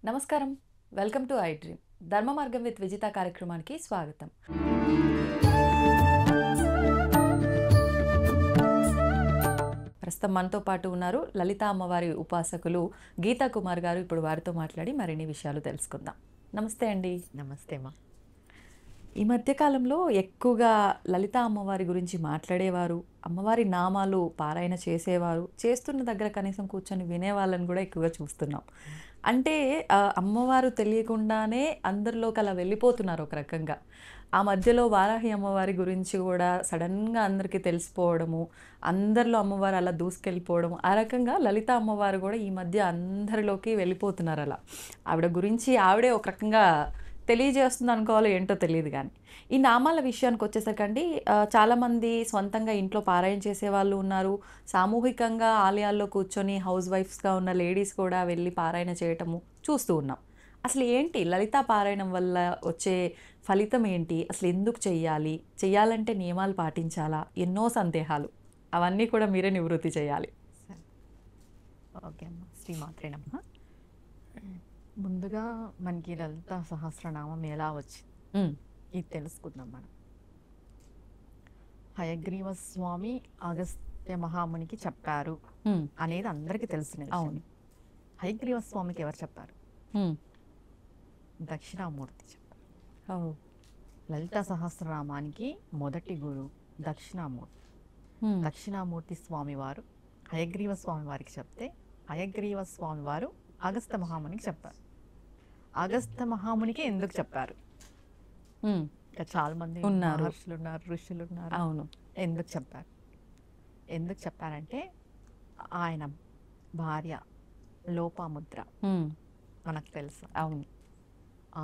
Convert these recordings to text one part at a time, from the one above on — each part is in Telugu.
నమస్కారం, వెల్కమ్ టు ఐ డ్రీమ్. ధర్మ మార్గం విత్ విజిత కార్యక్రమానికి స్వాగతం. ప్రస్తుతం మనతో పాటు ఉన్నారు లలితా అమ్మవారి ఉపాసకులు గీతా కుమార్ గారు. ఇప్పుడు వారితో మాట్లాడి మరిన్ని విషయాలు తెలుసుకుందాం. నమస్తే అండి. నమస్తే మా. ఈ మధ్యకాలంలో ఎక్కువగా లలితా అమ్మవారి గురించి మాట్లాడేవారు, అమ్మవారి నామాలు పారాయణ చేసేవారు, చేస్తున్న దగ్గర కనీసం కూర్చొని వినేవాళ్ళని కూడా ఎక్కువగా చూస్తున్నాం. అంటే అమ్మవారు తెలియకుండానే అందరిలోకి అలా వెళ్ళిపోతున్నారు ఒక రకంగా. ఆ మధ్యలో వారాహి అమ్మవారి గురించి కూడా సడన్గా అందరికీ తెలిసిపోవడము, అందరిలో అమ్మవారు అలా దూసుకెళ్ళిపోవడము, ఆ రకంగా లలిత అమ్మవారు కూడా ఈ మధ్య అందరిలోకి వెళ్ళిపోతున్నారు. అలా ఆవిడ గురించి ఆవిడే ఒక రకంగా తెలియజేస్తుంది అనుకోవాలో ఏంటో తెలియదు. కానీ ఈ నామాల విషయానికి వచ్చేసరికండి, చాలామంది సొంతంగా ఇంట్లో పారాయణ చేసే వాళ్ళు ఉన్నారు, సామూహికంగా ఆలయాల్లో కూర్చొని హౌస్ వైఫ్స్గా ఉన్న లేడీస్ కూడా వెళ్ళి పారాయణ చేయటము చూస్తూ ఉన్నాం. అసలు ఏంటి లలితా పారాయణం వల్ల వచ్చే ఫలితం ఏంటి, అసలు ఎందుకు చెయ్యాలి, చెయ్యాలంటే నియమాలు పాటించాలా, ఎన్నో సందేహాలు, అవన్నీ కూడా మీరే నివృత్తి చేయాలి. ఓకే అమ్మ, శ్రీమాత్రేనమ్మ. ముందుగా మనకి లలితా సహస్రనామం ఎలా వచ్చింది ఇది తెలుసుకుందాం మనం. హయగ్రీవ స్వామి అగస్త్య మహామునికి చెప్పారు అనేది అందరికీ తెలిసిన విషయం. అవును. హయగ్రీవ స్వామికి ఎవరు చెప్పారు? దక్షిణామూర్తి చెప్పారు. లలితా సహస్రనామానికి మొదటి గురువు దక్షిణామూర్తి. దక్షిణామూర్తి స్వామి వారు హయగ్రీవ స్వామి వారికి చెప్తే, హయగ్రీవ స్వామి వారు అగస్త్య మహామునికి చెప్పారు. అగస్త్య మహామునికి ఎందుకు చెప్పారు? ఇంకా చాలా మంది ఉన్నారు, మహర్షులు ఉన్నారు, ఋషులు ఉన్నారు. అవును. ఎందుకు చెప్పారు? ఎందుకు చెప్పారంటే, ఆయన భార్య లోపాముద్ర మనకు తెలుసు. అవును.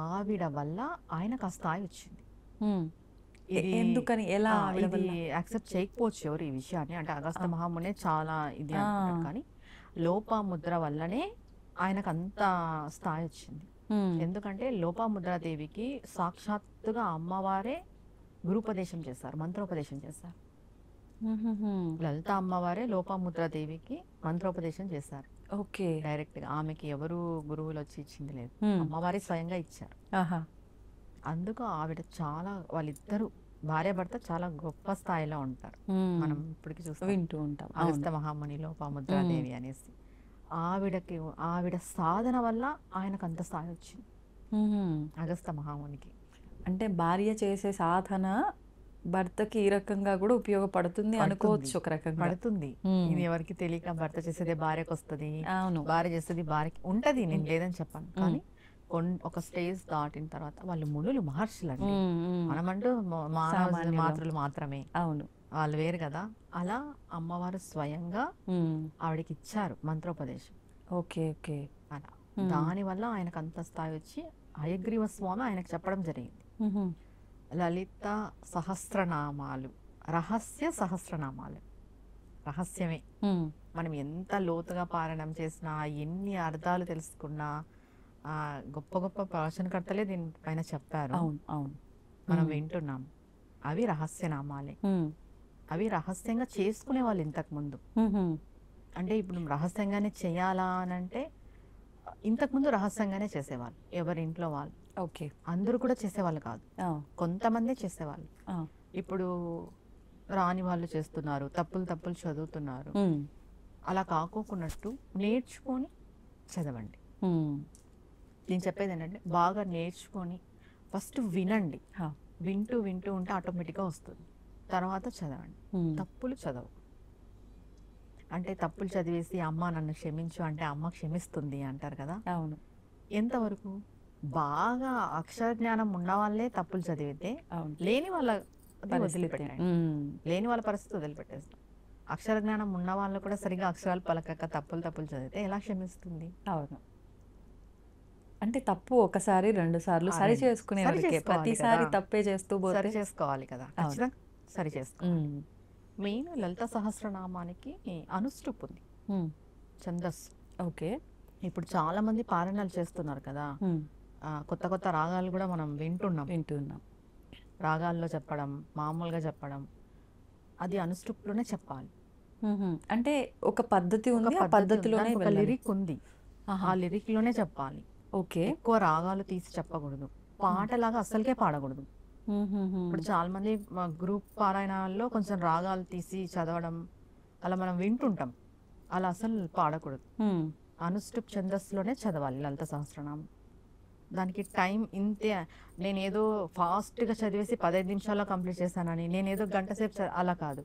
ఆవిడ వల్ల ఆయనకు ఆ స్థాయి వచ్చింది. ఎందుకని, ఎలా? ఇది యాక్సెప్ట్ చేయకపోవచ్చు ఎవరు ఈ విషయాన్ని. అంటే అగస్త్య మహామునే చాలా ఇది అంటారు, కానీ లోపాముద్ర వల్లనే ఆయనకు అంత స్థాయి వచ్చింది. ఎందుకంటే లోపాముద్రాదేవికి సాక్షాత్తుగా అమ్మవారే గురుపదేశం చేశారు, మంత్రోపదేశం చేశారు. లలిత అమ్మవారే లోపాముద్రాదేవికి మంత్రోపదేశం చేశారు. ఓకే. డైరెక్ట్ గా ఆమెకి ఎవరు గురువులు వచ్చి ఇచ్చింది లేదు, అమ్మవారే స్వయంగా ఇచ్చారు. అందుకు ఆవిడ చాలా, వాళ్ళిద్దరు భార్య భర్త చాలా గొప్ప స్థాయిలో ఉంటారు. మనం ఇప్పటికి చూస్తూ వింటూ ఉంటాం, అగస్త్య మహాముని లోపాముద్రాదేవి అనేసి. ఆవిడ సాధన వల్ల ఆయనకు అంత స్థాయి వచ్చింది, అగస్త్య మహామునికి. అంటే భార్య చేసే సాధన భర్తకి ఈ రకంగా కూడా ఉపయోగపడుతుంది అనుకోవచ్చు. ఒక రకంగా పడుతుంది. ఇది ఎవరికి తెలియక భర్త చేసేదే భార్యకు వస్తుంది, అవును, భార్య చేసేది భార్యకి ఉంటది. నేను లేదని చెప్పాను, కానీ ఒక స్టేజ్ దాటిన తర్వాత వాళ్ళు మునులు, మహర్షులు అండి. మనమంటూ మాతృలు మాత్రమే. అవును, వాళ్ళు వేరు కదా. అలా అమ్మవారు స్వయంగా ఆవిడకి ఇచ్చారు మంత్రోపదేశం. Okay okay. అలా దాని వల్ల ఆయనకు అంత స్థాయి వచ్చి హయగ్రీవ స్వామి ఆయనకు చెప్పడం జరిగింది. లలిత సహస్రనామాలు రహస్య సహస్రనామాలు. రహస్యమే. మనం ఎంత లోతుగా పారాయణం చేసినా, ఎన్ని అర్థాలు తెలుసుకున్నా, గొప్ప గొప్ప ప్రవచనకర్తలే దీనిపైన చెప్పారు. మనం వింటున్నాం. అవి రహస్యనామాలే. అవి రహస్యంగా చేసుకునే వాళ్ళు ఇంతకు ముందు. అంటే ఇప్పుడు రహస్యంగానే చేయాలా అని అంటే, ఇంతకుముందు రహస్యంగానే చేసేవాళ్ళు ఎవరింట్లో వాళ్ళు. ఓకే. అందరూ కూడా చేసేవాళ్ళు కాదు, కొంతమందే చేసేవాళ్ళు. ఇప్పుడు రాని వాళ్ళు చేస్తున్నారు, తప్పులు చదువుతున్నారు. అలా కాకోకున్నట్టు నేర్చుకొని చదవండి. నేను చెప్పేది ఏంటంటే, బాగా నేర్చుకొని ఫస్ట్ వినండి. వింటూ ఉంటే ఆటోమేటిక్గా వస్తుంది. తర్వాత చదవండి. తప్పులు చదవు. అంటే తప్పులు చదివేసి అమ్మ నన్ను క్షమించు అంటే అమ్మ క్షమిస్తుంది అంటారు కదా. అవును. ఎంతవరకు? బాగా అక్షర జ్ఞానం ఉన్న వాళ్ళే తప్పులు చదివితే, లేని వాళ్ళ వదిలిపెట్టండి. లేని వాళ్ళ పరిస్థితి వదిలిపెట్టేస్తాం. అక్షర జ్ఞానం ఉన్న వాళ్ళు కూడా సరిగా అక్షరాలు పలకక తప్పులు చదివితే ఎలా క్షమిస్తుంది? అవును. అంటే తప్పు ఒకసారి 2 సార్లు సరి చేసుకునే, ప్రతిసారి తప్పే చేస్తూ సరి చేసుకోవాలి కదా. ఖచ్చితంగా సరి చేసుకోవాలి. మెయిన్ లలిత సహస్రనామానికి అనుష్ఠుప్ ఉంది, ఛందస్సు. ఓకే. ఇప్పుడు చాలా మంది పారాయణాలు చేస్తున్నారు కదా, కొత్త రాగాలు కూడా మనం వింటున్నాం. రాగాల్లో చెప్పడం, మామూలుగా చెప్పడం, అది అనుష్ఠుప్లోనే చెప్పాలి. అంటే ఒక పద్ధతి ఒక ఉంది, ఆ పద్ధతి ఉంది, పద్ధతిలోనే దానికి ఒక వెళ్ళాలి. లిరిక్ ఉంది, ఆ లిరిక్లోనే చెప్పాలి. ఓకే. ఎక్కువ రాగాలు తీసి చెప్పకూడదు, పాటలాగా అస్సలకే పాడకూడదు. ఇప్పుడు చాలా మంది గ్రూప్ పారాయణాల్లో కొంచెం రాగాలు తీసి చదవడం అలా మనం వింటుంటాం, అలా అసలు పాడకూడదు. అనుష్టుప్ ఛందస్సులోనే చదవాలి లలిత సహస్రనామం. దానికి టైం ఇంతే. నేనేదో ఫాస్ట్గా చదివేసి 15 నిమిషాల్లో కంప్లీట్ చేశానని, నేనేదో గంట సేపు అలా కాదు.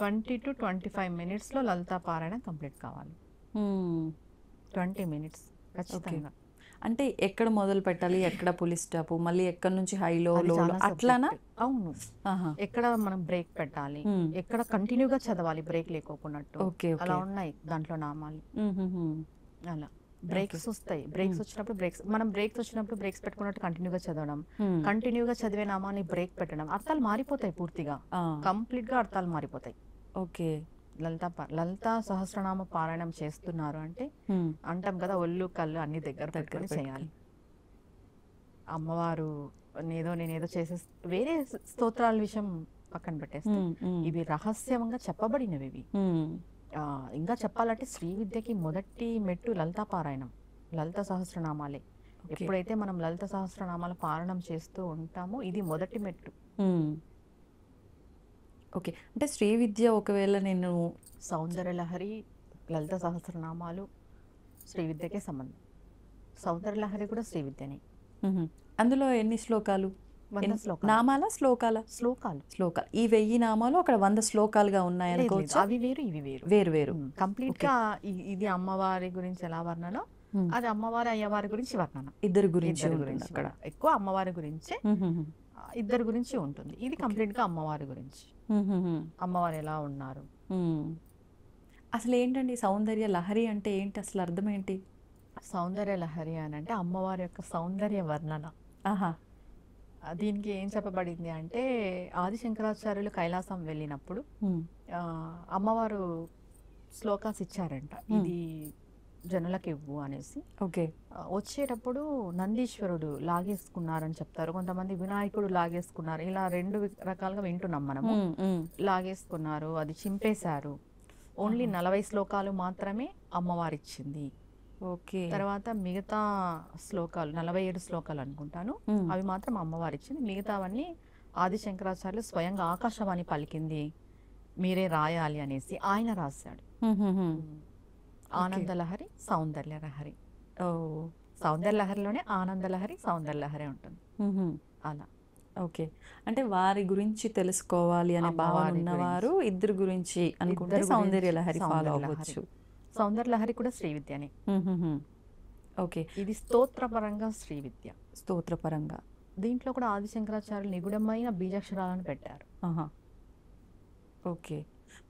20 to 25 minutesలో లలితా పారాయణ కంప్లీట్ కావాలి. 20 minutes ఖచ్చితంగా. అంటే ఎక్కడ మొదలు పెట్టాలి, ఎక్కడ పులి స్టాప్, మళ్ళీ ఎక్కడ నుంచి హైలో అది లో చాలా అట్లానా? subject. అవును, ఎక్కడ మనం బ్రేక్ పెట్టాలి, ఎక్కడ కంటిన్యూగా చదవాలి బ్రేక్ లేకోకున్నట్టు, ఓకే. అలా ఉన్నాయి దాంట్లో నామాలు. అలా బ్రేక్స్ వస్తాయి, బ్రేక్స్ వచ్చినప్పుడు మనం బ్రేక్స్ వచ్చినప్పుడు బ్రేక్స్ పెట్టుకున్నట్టు కంటిన్యూగా చదవడం, కంటిన్యూగా చదివే నామాన్ని బ్రేక్ పెట్టడం, అర్థాలు మారిపోతాయి పూర్తిగా, కంప్లీట్ గా అర్థాలు మారిపోతాయి. ఓకే. లలితా సహస్రనామ పారాయణం చేస్తున్నారు అంటే అంటాం కదా, ఒళ్ళు కళ్ళు అన్ని దగ్గర పెట్టుకొని చేయాలి. అమ్మవారు నేనేదో చేసే వేరే స్తోత్రాల విషయం పక్కన పెట్టేస్తే ఇవి రహస్యంగా చెప్పబడినవి ఇవి. ఇంకా చెప్పాలంటే శ్రీ విద్యకి మొదటి మెట్టు లలితా పారాయణం, లలిత సహస్రనామాలే. ఎప్పుడైతే మనం లలిత సహస్రనామాల పారాయణం చేస్తూ ఉంటామో ఇది మొదటి మెట్టు. ఓకే. అంటే శ్రీ విద్య ఒకవేళ నేను సౌందర్యలహరి, లలిత సహస్రనామాలు శ్రీ విద్యకే సంబంధం. సౌందర్యలహరి కూడా శ్రీ విద్యనే. అందులో ఎన్ని శ్లోకాలు? 100 శ్లోకాలు. నామాల శ్లోకాల? శ్లోకాలు. ఈ 1000 నామాలు అక్కడ 100 శ్లోకాలుగా ఉన్నాయనుకోవచ్చు. అవి వేరు ఇవి వేరు, వేరు వేరు. కంప్లీట్ గా ఇది అమ్మవారి గురించి ఎలా వర్ణన, అది అమ్మవారి అయ్యవారి గురించి వర్ణన. ఇద్దరు గురించి అక్కడ ఎక్కువ అమ్మవారి గురించే, ఇద్దరు గురించి ఉంటుంది. ఇది కంప్లీట్ గా అమ్మవారి గురించి, అమ్మవారు ఎలా ఉన్నారు. అసలు ఏంటండి సౌందర్య లహరి అంటే ఏంటి, అసలు అర్థం ఏంటి? సౌందర్య లహరి అని అంటే అమ్మవారి యొక్క సౌందర్య వర్ణన. దీనికి ఏం చెప్పబడింది అంటే, ఆది శంకరాచార్యులు కైలాసం వెళ్ళినప్పుడు అమ్మవారు శ్లోకాస్ ఇచ్చారంట, ఇది జనులకు ఇవ్వు అనేసి. ఓకే. వచ్చేటప్పుడు నందీశ్వరుడు లాగేసుకున్నారని చెప్తారు, కొంతమంది వినాయకుడు లాగేసుకున్నారు, ఇలా 2 రకాలుగా వింటున్నాం మనము. లాగేసుకున్నారు, అది చింపేశారు. ఓన్లీ 40 శ్లోకాలు మాత్రమే అమ్మవారు ఇచ్చింది. ఓకే. తర్వాత మిగతా శ్లోకాలు 47 శ్లోకాలు అనుకుంటాను, అవి మాత్రం అమ్మవారు ఇచ్చింది. మిగతావన్నీ ఆది శంకరాచార్యులు స్వయంగా ఆకాశవాణి పలికింది, మీరే రాయాలి అనేసి ఆయన రాశాడు. ఆనందలహరి, సౌందర్యలహరి. సౌందర్యలహరిలోనే ఆనందలహరి, సౌందర్యలహరి ఉంటుంది. అలా. ఓకే. అంటే వారి గురించి తెలుసుకోవాలి అనే భావన ఉన్నవారు ఇద్దరు గురించి అనుకుంటే సౌందర్యలహరి ఫాలో అవ్వచ్చు. సౌందర్యలహరి కూడా శ్రీ విద్యనే. ఓకే. ఇది స్తోత్రపరంగా శ్రీ విద్య. స్తోత్రపరంగా దీంట్లో కూడా ఆది శంకరాచార్యులు నిగుడమైన బీజాక్షరాలను పెట్టారు. ఓకే.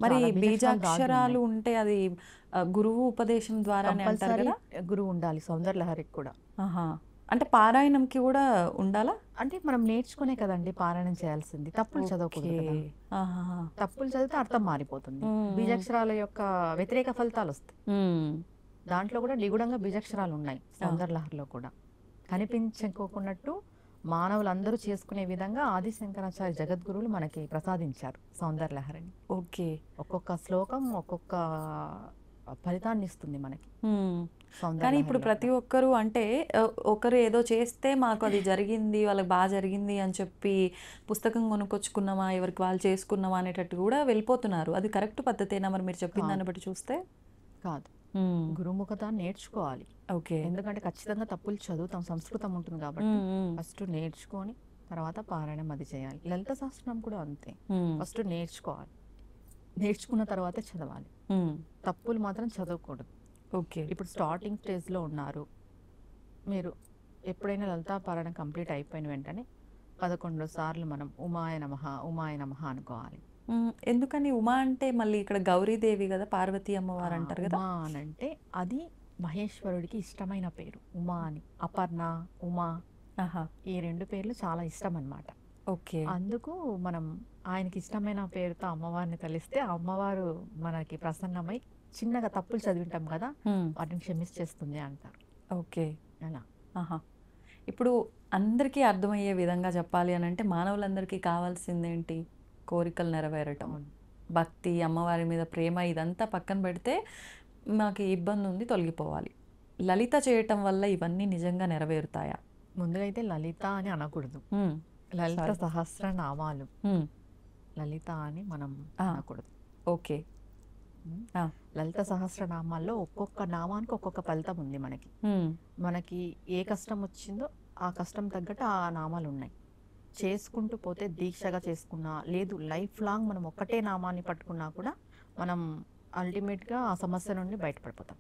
మరి బీజాక్షరాలు ఉంటే అది గురువు ఉపదేశం ద్వారానే అంటారు కదా? గురువు ఉండాలి సౌందర్యలహరికి కూడా. అంటే పారాయణంకి కూడా ఉండాలా? అంటే మనం నేర్చుకునే కదండి పారాయణం చేయాల్సింది, తప్పులు చదవకూడదు కదా. తప్పులు చదివితే అర్థం మారిపోతుంది, బీజాక్షరాల యొక్క వ్యతిరేక ఫలితాలు వస్తాయి. దాంట్లో కూడా నిగుడంగా బీజాక్షరాలు ఉన్నాయి సౌందర్యలహరిలో కూడా. కనిపించుకోకున్నట్టు మానవులందరూ చేసుకునే విధంగా ఆది శంకరాచార్య జగద్గురువులు మనకి ప్రసాదించారు సౌందర్యలహరిని. ఓకే. ఒక్కొక్క శ్లోకం ఒక్కొక్క ఫలితాన్ని ఇస్తుంది మనకి. కానీ ఇప్పుడు ప్రతి ఒక్కరు అంటే ఒకరు ఏదో చేస్తే మాకు అది జరిగింది, వాళ్ళకి బాగా జరిగింది అని చెప్పి పుస్తకం కొనుక్కొచ్చుకున్నామా, ఎవరికి వాళ్ళు చేసుకున్నామా అనేటట్టు కూడా వెళ్ళిపోతున్నారు. అది కరెక్ట్ పద్ధతేనా మరి మీరు చెప్పిన దాన్ని బట్టి చూస్తే? కాదు, గురుముఖత నేర్చుకోవాలి. ఓకే. ఎందుకంటే ఖచ్చితంగా తప్పులు చదువుతాం, సంస్కృతం ఉంటుంది కాబట్టి ఫస్ట్ నేర్చుకొని తర్వాత పారాయణం అది చేయాలి. లలిత సహస్రనామం కూడా అంతే, ఫస్ట్ నేర్చుకోవాలి, నేర్చుకున్న తర్వాతే చదవాలి. తప్పులు మాత్రం చదవకూడదు. ఓకే. ఇప్పుడు స్టార్టింగ్ స్టేజ్లో ఉన్నారు మీరు, ఎప్పుడైనా లలితా పారాయణం కంప్లీట్ అయిపోయిన వెంటనే 11 సార్లు మనం ఉమాయ నమః ఉమాయ నమః అనుకోవాలి. ఎందుకని ఉమా అంటే? మళ్ళీ ఇక్కడ గౌరీదేవి కదా, పార్వతీ అమ్మవారు అంటారు కదా. ఉమా అని అంటే అది మహేశ్వరుడికి ఇష్టమైన పేరు. ఉమా అని, అపర్ణ, ఉమా, ఈ 2 పేర్లు చాలా ఇష్టం అన్నమాట. ఓకే. అందుకు మనం ఆయనకి ఇష్టమైన పేరుతో అమ్మవారిని తలిస్తే అమ్మవారు మనకి ప్రసన్నమై చిన్నగా తప్పులు చదివింటాం కదా, వాటిని క్షమించేస్తుంది అంటారు. ఓకే. అలా. ఇప్పుడు అందరికీ అర్థమయ్యే విధంగా చెప్పాలి అని అంటే మానవులందరికీ కావాల్సిందేంటి? కోరికలు నెరవేరటం. భక్తి, అమ్మవారి మీద ప్రేమ ఇదంతా పక్కన పెడితే మాకు ఈ ఇబ్బంది ఉంది తొలగిపోవాలి. లలిత చేయటం వల్ల ఇవన్నీ నిజంగా నెరవేరుతాయా? ముందుగా అయితే లలిత అని అనకూడదు. లలిత సహస్రనామాలు, లలిత అని మనం అనకూడదు. ఓకే. లలిత సహస్రనామాల్లో ఒక్కొక్క నామానికి ఒక్కొక్క ఫలితం ఉంది మనకి. మనకి ఏ కష్టం వచ్చిందో ఆ కష్టం తగ్గట్టు ఆ నామాలు ఉన్నాయి. చేసుకుంటూ పోతే దీక్షగా చేసుకున్నా, లేదు లైఫ్ లాంగ్ మనం ఒక్కటే నామాన్ని పట్టుకున్నా కూడా మనం అల్టిమేట్గా ఆ సమస్య నుండి బయటపడిపోతాం.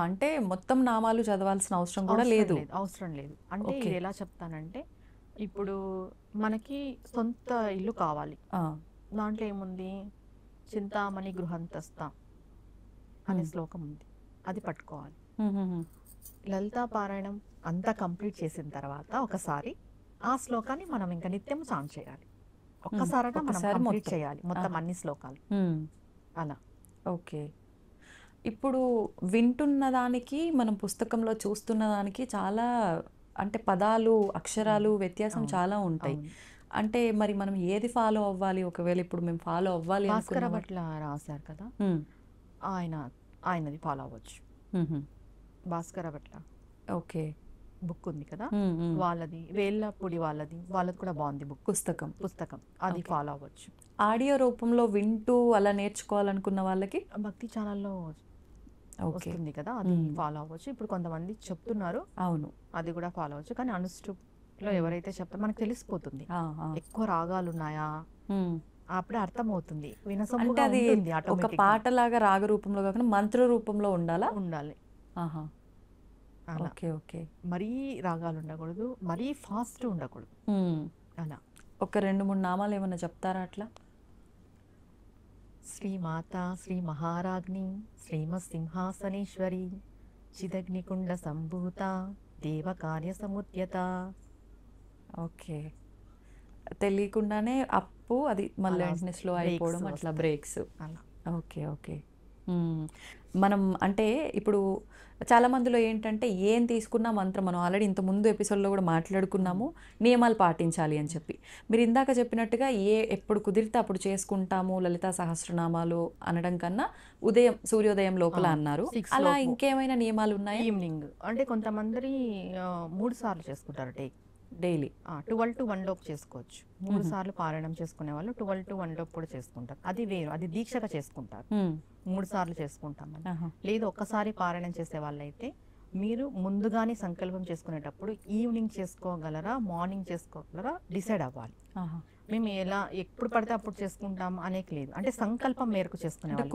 అంటే మొత్తం నామాలు చదవాల్సిన అవసరం కూడా లేదు. అవసరం లేదు. అంటే ఇది ఎలా చెప్తానంటే, ఇప్పుడు మనకి సొంత ఇల్లు కావాలి. దాంట్లో ఏముంది, చింతామణి గృహంతస్థ అనే శ్లోకం ఉంది, అది పట్టుకోవాలి. లలితా పారాయణం అంతా కంప్లీట్ చేసిన తర్వాత ఒకసారి ఆ శ్లోకాన్ని మనం ఇంకా నిత్యం చాంట్ చేయాలి. ఒక్కసారిగా మనం కంప్లీట్ చేయాలి మొత్తం అన్ని శ్లోకాలు అలా. ఓకే. ఇప్పుడు వింటున్న దానికి మనం పుస్తకంలో చూస్తున్న దానికి చాలా అంటే పదాలు, అక్షరాలు వ్యత్యాసం చాలా ఉంటాయి. అంటే మరి మనం ఏది ఫాలో అవ్వాలి? ఒకవేళ ఇప్పుడు మేము ఫాలో అవ్వాలి భాస్కర భట్ల రాశారు కదా, ఆయనది ఫాలో అవ్వచ్చు. భాస్కర భట్ల ఓకే బుక్ ఉంది కదా, వాళ్ళది వేళ్ళపూడి వాళ్ళది కూడా బాగుంది బుక్, పుస్తకం అది ఫాలో అవ్వచ్చు. ఆడియో రూపంలో వింటూ అలా నేర్చుకోవాలనుకున్న వాళ్ళకి భక్తి ఛానల్లో వస్తుంది కదా, అది ఫాలో అవ్వచ్చు. ఇప్పుడు కొంతమంది చెప్తున్నారు, అవును అది కూడా ఫాలో అవ్వచ్చు. కానీ అనుష్ఠుప్లో ఎవరైతే చెప్తారో మనకు తెలిసిపోతుంది ఎక్కువ రాగాలు ఉన్నాయా, అప్పుడే అర్థం అవుతుంది. వినసొంపుగా ఉంటుంది. ఒక పాటలాగా రాగ రూపంలో కాకుండా మంత్ర రూపంలో ఉండాలి. Okay okay. మరీ రాగాలు ఉండకూడదు, మరీ ఫాస్ట్ ఉండకూడదు. అలా ఒక 2-3 నామాలు ఏమన్నా చెప్తారా అట్లా? శ్రీమాత శ్రీ మహారాజ్ని శ్రీమసింహాసనేశ్వరి చిదగ్నికుండ సంభూత దేవకార్య సముద్యత. ఓకే. తెలియకుండానే అప్పు అది మళ్ళీ వెంటనే స్లో అయిపోవడం, అట్లా బ్రేక్స్. Okay okay. మనం అంటే ఇప్పుడు చాలా మందిలో ఏంటంటే ఏం తీసుకున్నా మంత్రం, మనం ఆల్రెడీ ఇంత ముందు ఎపిసోడ్లో కూడా మాట్లాడుకున్నాము నియమాలు పాటించాలి అని చెప్పి. మీరు ఇందాక చెప్పినట్టుగా ఎప్పుడు కుదిరితే అప్పుడు చేసుకుంటాము లలితా సహస్రనామాలు అనడం కన్నా ఉదయం సూర్యోదయం లోపల అన్నారు. అలా ఇంకేమైనా నియమాలు ఉన్నాయి? ఈవినింగ్ అంటే కొంతమంది 3 సార్లు చేసుకుంటారు డైలీ. 12 to 1 లోపు చేసుకోవచ్చు. 3 సార్లు పారాయణం చేసుకునే వాళ్ళు 12 to 1 లోపు కూడా చేసుకుంటారు. అది వేరు, అది దీక్షగా చేసుకుంటారు. 3 సార్లు చేసుకుంటామని. లేదు ఒక్కసారి పారాయణం చేసే వాళ్ళైతే మీరు ముందుగానే సంకల్పం చేసుకునేటప్పుడు ఈవినింగ్ చేసుకోగలరా, మార్నింగ్ చేసుకోగలరా డిసైడ్ అవ్వాలి. మేము ఎలా ఎప్పుడు పడితే అప్పుడు చేసుకుంటాం అనేక లేదు. అంటే సంకల్పం మేరకు చేసుకునే వాళ్ళు,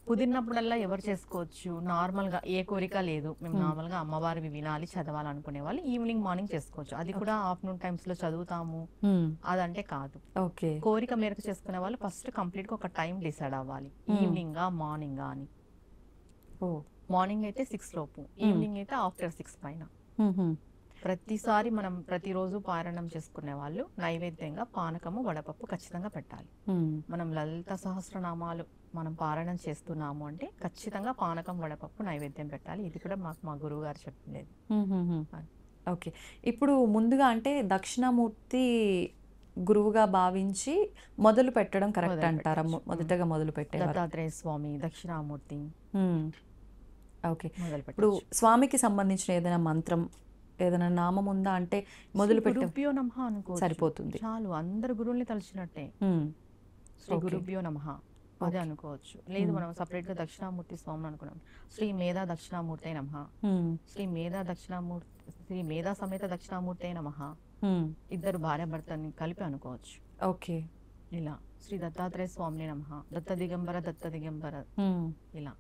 కుదిరినప్పుడల్లా ఎవరు చేసుకోవచ్చు. నార్మల్గా ఏ కోరిక లేదు, మేము నార్మల్గా అమ్మవారివి వినాలి చదవాలనుకునే వాళ్ళు ఈవినింగ్ మార్నింగ్ చేసుకోవచ్చు. అది కూడా ఆఫ్టర్నూన్ టైమ్స్ లో చదువుతాము అదంటే కాదు. కోరిక మేరకు చేసుకునే వాళ్ళు ఫస్ట్ కంప్లీట్ గా ఒక టైం డిసైడ్ అవ్వాలి, ఈవినింగ్ మార్నింగ్ అని. మార్నింగ్ అయితే 6 లోపు, ఈవినింగ్ అయితే ఆఫ్టర్ 6 పైన. ప్రతిసారి మనం ప్రతిరోజు పారాయణం చేసుకునే వాళ్ళు నైవేద్యంగా పానకము, వడపప్పు ఖచ్చితంగా పెట్టాలి. మనం లలిత సహస్రనామాలు మనం పారాయణం చేస్తున్నాము అంటే ఖచ్చితంగా పానకం, వడపప్పు నైవేద్యం పెట్టాలి. ఇది కూడా మా గురువు గారు చెప్పింది. ఓకే. ఇప్పుడు ముందుగా అంటే దక్షిణామూర్తి గురువుగా భావించి మొదలు పెట్టడం కరెక్ట్ అంటారా? మొదటగా మొదలు పెట్టే దత్తాత్రేయ స్వామి, దక్షిణామూర్తి. ఓకే. ఇప్పుడు స్వామికి సంబంధించిన ఏదైనా మంత్రం, ఏదైనా నామం ఉందా? అంటే మొదలు గురుభ్యో నమః అనుకో సరిపోతుంది, చాలు. అందరు గురువుల్ని తలిచినట్టే శ్రీ గురుభ్యో నమః అదే అనుకోవచ్చు. లేదు మనం సపరేట్ గా దక్షిణామూర్తి స్వామి అనుకున్నాం, శ్రీ మేధా దక్షిణామూర్తి నమః, శ్రీ మేధా సమేత దక్షిణామూర్తి నమః. ఇద్దరు భార్య భర్తని కలిపి అనుకోవచ్చు. ఓకే. ఇలా శ్రీ దత్తాత్రేయ స్వామి నమః, దత్త దిగంబర ఇలా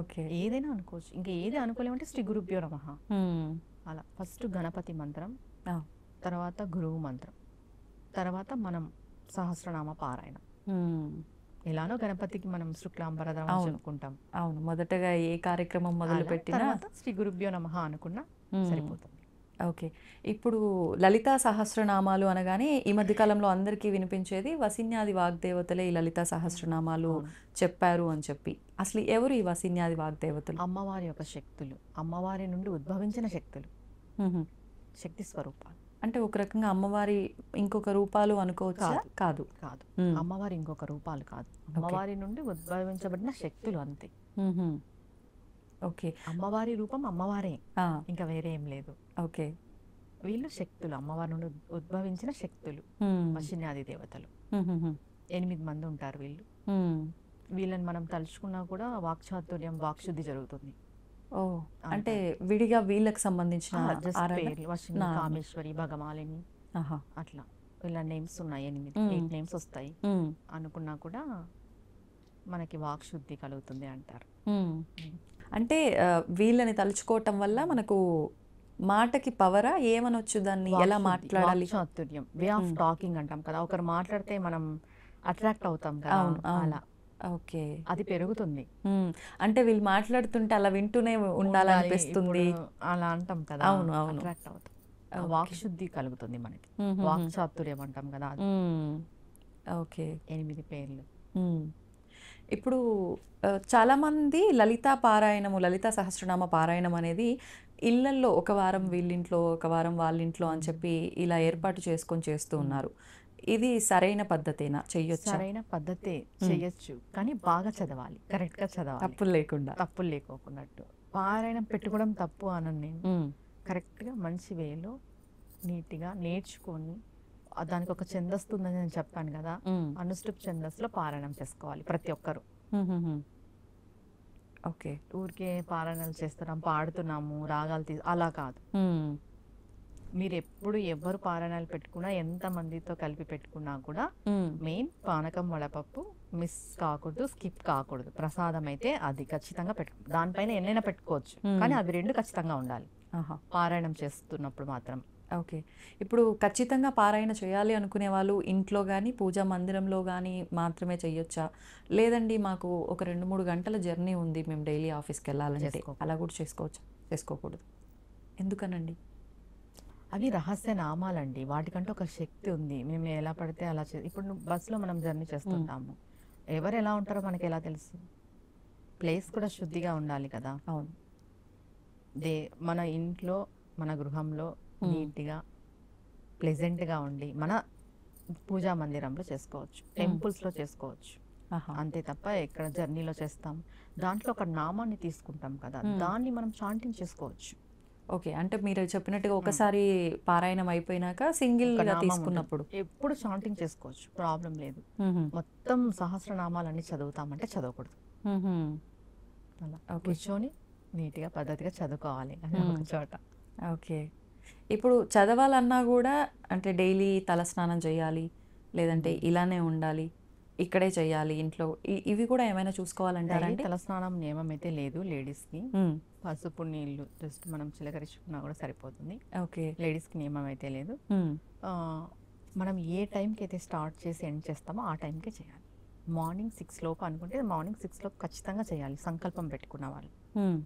ఓకే. ఏదైనా అనుకోవచ్చు. ఇంకా ఏది అనుకోలేమంటే శ్రీ గురుభ్యో నమః అలా. ఫస్ట్ గణపతి మంత్రం, తర్వాత గురువు మంత్రం, తర్వాత మనం సహస్రనామ పారాయణం. ఎలానో గణపతికి మనం శుక్లాంబరధరం చెప్పుకుంటాం. అవును, మొదటగా ఏ కార్యక్రమం మొదలు పెట్టినా శ్రీ గురుభ్యో నమః అనుకున్నా సరిపోతుంది. ఓకే. ఇప్పుడు లలితా సహస్రనామాలు అనగానే ఈ మధ్య కాలంలో అందరికీ వినిపించేది వసిన్యాది వాగ్దేవతలే ఈ లలితా సహస్రనామాలు చెప్పారు అని చెప్పి. అసలు ఎవరు ఈ వసిన్యాది వాగ్దేవతలు? అమ్మవారి యొక్క శక్తులు, అమ్మవారి నుండి ఉద్భవించిన శక్తులు, శక్తి స్వరూపాలు. అంటే ఒక రకంగా అమ్మవారి ఇంకొక రూపాలు అనుకోవచ్చా? కాదు. కాదు. కాదు. హ్మ్. అమ్మవారి ఇంకొక రూపాలు కాదు. అమ్మవారి నుండి ఉద్భవించబడిన శక్తులు అంతే. హుహు. ఓకే. అమ్మవారి రూపం అమ్మవారే. ఆ! ఇంకా వేరే ఏం లేదు. ఓకే. వీళ్ళు శక్తులు. అమ్మవారి నుండి ఉద్భవించిన శక్తులు. హ్మ్. వశిన్యాది దేవతలు. హుహుహు. 8 మంది ఉంటారు వీళ్ళు. హ్మ్. వీళ్ళని మనం తలుచుకున్నా కూడా వాక్చాతుర్యం, వాక్శుద్ధి జరుగుతుంది. ఓహ్! అంటే అంటారు. విడిగా వీళ్ళకి సంబంధించిన జస్ట్ ఆరాధన? పేర్లు వశిని, నార్మల్. కామేశ్వరి, భగమాలిని ఆహా! అట్లా వీళ్ళ నేమ్స్ ఉన్నాయి 8. హ్మ్. 8 నేమ్స్ వస్తాయి. హ్మ్. అనుకున్నా కూడా మనకి వాక్శుద్ధి కలుగుతుంది అంటారు. హ్మ్. అంటే వీళ్ళని తలుచుకోవటం వల్ల మనకు మాటకి పవరా? ఏమనొచ్చు దాన్ని? ఎలా వాక్శుద్ధి, మాట్లాడాలి? వాక్చాతుర్యం, వే ఆఫ్ హ్మ్. టాకింగ్ అంటాం కదా. ఒకరు మాట్లాడితే మనం అట్రాక్ట్ అవుతాం కదా. అవును. అవును. అలా ఓకే. అది పెరుగుతుంది. హ్మ్. అంటే వీళ్ళు మాట్లాడుతుంటే అలా వింటూనే ఉండాలి. ఉండాలనిపిస్తుంది. ఇప్పుడు అలా అంటాం కదా. అవును. అవును. అట్రాక్ట్ అవుతాం. ఆ ఓకే. వాక్శుద్ధి కలుగుతుంది మనకి. హుహుహు. వాక్చాతుర్యం అంటాం కదా. అది హ్మ్. ఓకే. 8 పేర్లు. హ్మ్. ఇప్పుడు చాలామంది లలితా పారాయణము, లలితా సహస్రనామ పారాయణం అనేది ఇళ్ళల్లో ఒక వారం వీళ్ళింట్లో, ఒక వారం వాళ్ళింట్లో అని చెప్పి ఇలా ఏర్పాటు చేసుకొని చేస్తూ ఉన్నారు. ఇది సరైన పద్ధతేనా? చెయ్యొచ్చా? సరైన పద్ధతే, హ్మ్. చెయ్యొచ్చు. కానీ బాగా చదవాలి. కరెక్ట్‌గా చదవాలి. తప్పులు లేకుండా. తప్పులు లేకోకున్నట్టు. పారాయణం పెట్టుకోవడం తప్పు అనను నేను. హ్మ్. కరెక్ట్‌గా మంచి వేలో నీట్‌గా నేర్చుకొని దానికి ఒక ఛందస్సు ఉందని నేను చెప్పాను కదా. హ్మ్. అనుష్టుప్ ఛందస్సులో పారాయణం చేసుకోవాలి ప్రతి ఒక్కరు. హుహుహు. ఓకే. ఊరికే పారాయణాలు చేస్తున్నాం, పాడుతున్నాము, రాగాలు అలా కాదు. హ్మ్. మీరు ఎప్పుడు ఎవరు పారాయణాలు పెట్టుకున్నా, ఎంత మందితో కలిపి పెట్టుకున్నా కూడా హ్మ్. మెయిన్ పానకం, వడపప్పు మిస్ కాకూడదు, స్కిప్ కాకూడదు. ప్రసాదం అయితే అది ఖచ్చితంగా దానిపైన ఎన్నైనా పెట్టుకోవచ్చు. కానీ అవి 2 ఖచ్చితంగా ఉండాలి ఆహా! పారాయణం చేస్తున్నప్పుడు మాత్రం. ఓకే. ఇప్పుడు ఖచ్చితంగా పారాయణ చేయాలి అనుకునే వాళ్ళు ఇంట్లో గానీ, పూజా మందిరంలో గానీ మాత్రమే చెయ్యొచ్చా? లేదండి మాకు ఒక 2, 3 గంటల జర్నీ ఉంది. మేము డైలీ ఆఫీస్‌కెళ్ళాలంటే చేసుకోకూడదు. అలా కూడా చేసుకోవచ్చా? చేసుకోకూడదు. ఎందుకనండి? అవి రహస్య నామాలండి. వాటికంటూ ఒక శక్తి ఉంది. మేము ఎలా పడితే అలా ఇప్పుడు బస్సులో మనం జర్నీ చేస్తుంటాము. ఎవరు ఎలా ఉంటారో మనకి ఎలా తెలుసు? ప్లేస్ కూడా శుద్ధిగా ఉండాలి కదా. అవును. మన ఇంట్లో, మన గృహంలో హ్మ్. నీట్‌గా, ప్లెజెంట్‌గా ఉండి మన పూజా మందిరంలో చేసుకోవచ్చు. టెంపుల్స్‌లో చేసుకోవచ్చు. ఆహా! అంతే తప్ప ఎక్కడ జర్నీలో చేస్తాం. దాంట్లో ఒక నామాన్ని తీసుకుంటాం కదా. హ్మ్. దాన్ని మనం చాంటింగ్ చేసుకోవచ్చు. ఓకే. అంటే మీరు చెప్పినట్టుగా ఒకసారి పారాయణం అయిపోయినాక ఒక సింగిల్‌గా నామం ఉంటుంది. తీసుకున్నప్పుడు. ఎప్పుడు చాంటింగ్ చేసుకోవచ్చు. ప్రాబ్లం లేదు. హుహు. మొత్తం సహస్రనామాలన్నీ చదువుతామంటే చదవకూడదు. హుహు. అలా ఓకే. కూర్చొని నీట్‌గా పద్ధతిగా చదువుకోవాలి అది హ్మ్. ఒక చోట. ఓకే. ఇప్పుడు చదవాలన్నా గూడా అంటే డైలీ తలస్నానం చేయాలి. లేదంటే ఇలానే ఉండాలి. ఇక్కడే చేయాలి ఇంట్లో. ఇవి కూడా ఏమైనా చూసుకోవాలంటారా డైలీ అండి? తలస్నానం నియమం అయితే లేదు లేడీస్‌కి. హ్మ్. పసుపు నీళ్ళు జస్ట్ మనం చిలకరించుకున్నా కూడా సరిపోతుంది. ఓకే. లేడీస్‌కి నియమం అయితే లేదు. హ్మ్. మనం ఏ టైంకి అయితే స్టార్ట్ చేసి ఎండ్ చేస్తామో ఆ టైంకే చేయాలి. మార్నింగ్ 6 లోపు అనుకుంటే మార్నింగ్ 6 లోపు ఖచ్చితంగా చేయాలి. సంకల్పం పెట్టుకున్న వాళ్ళు. హ్మ్.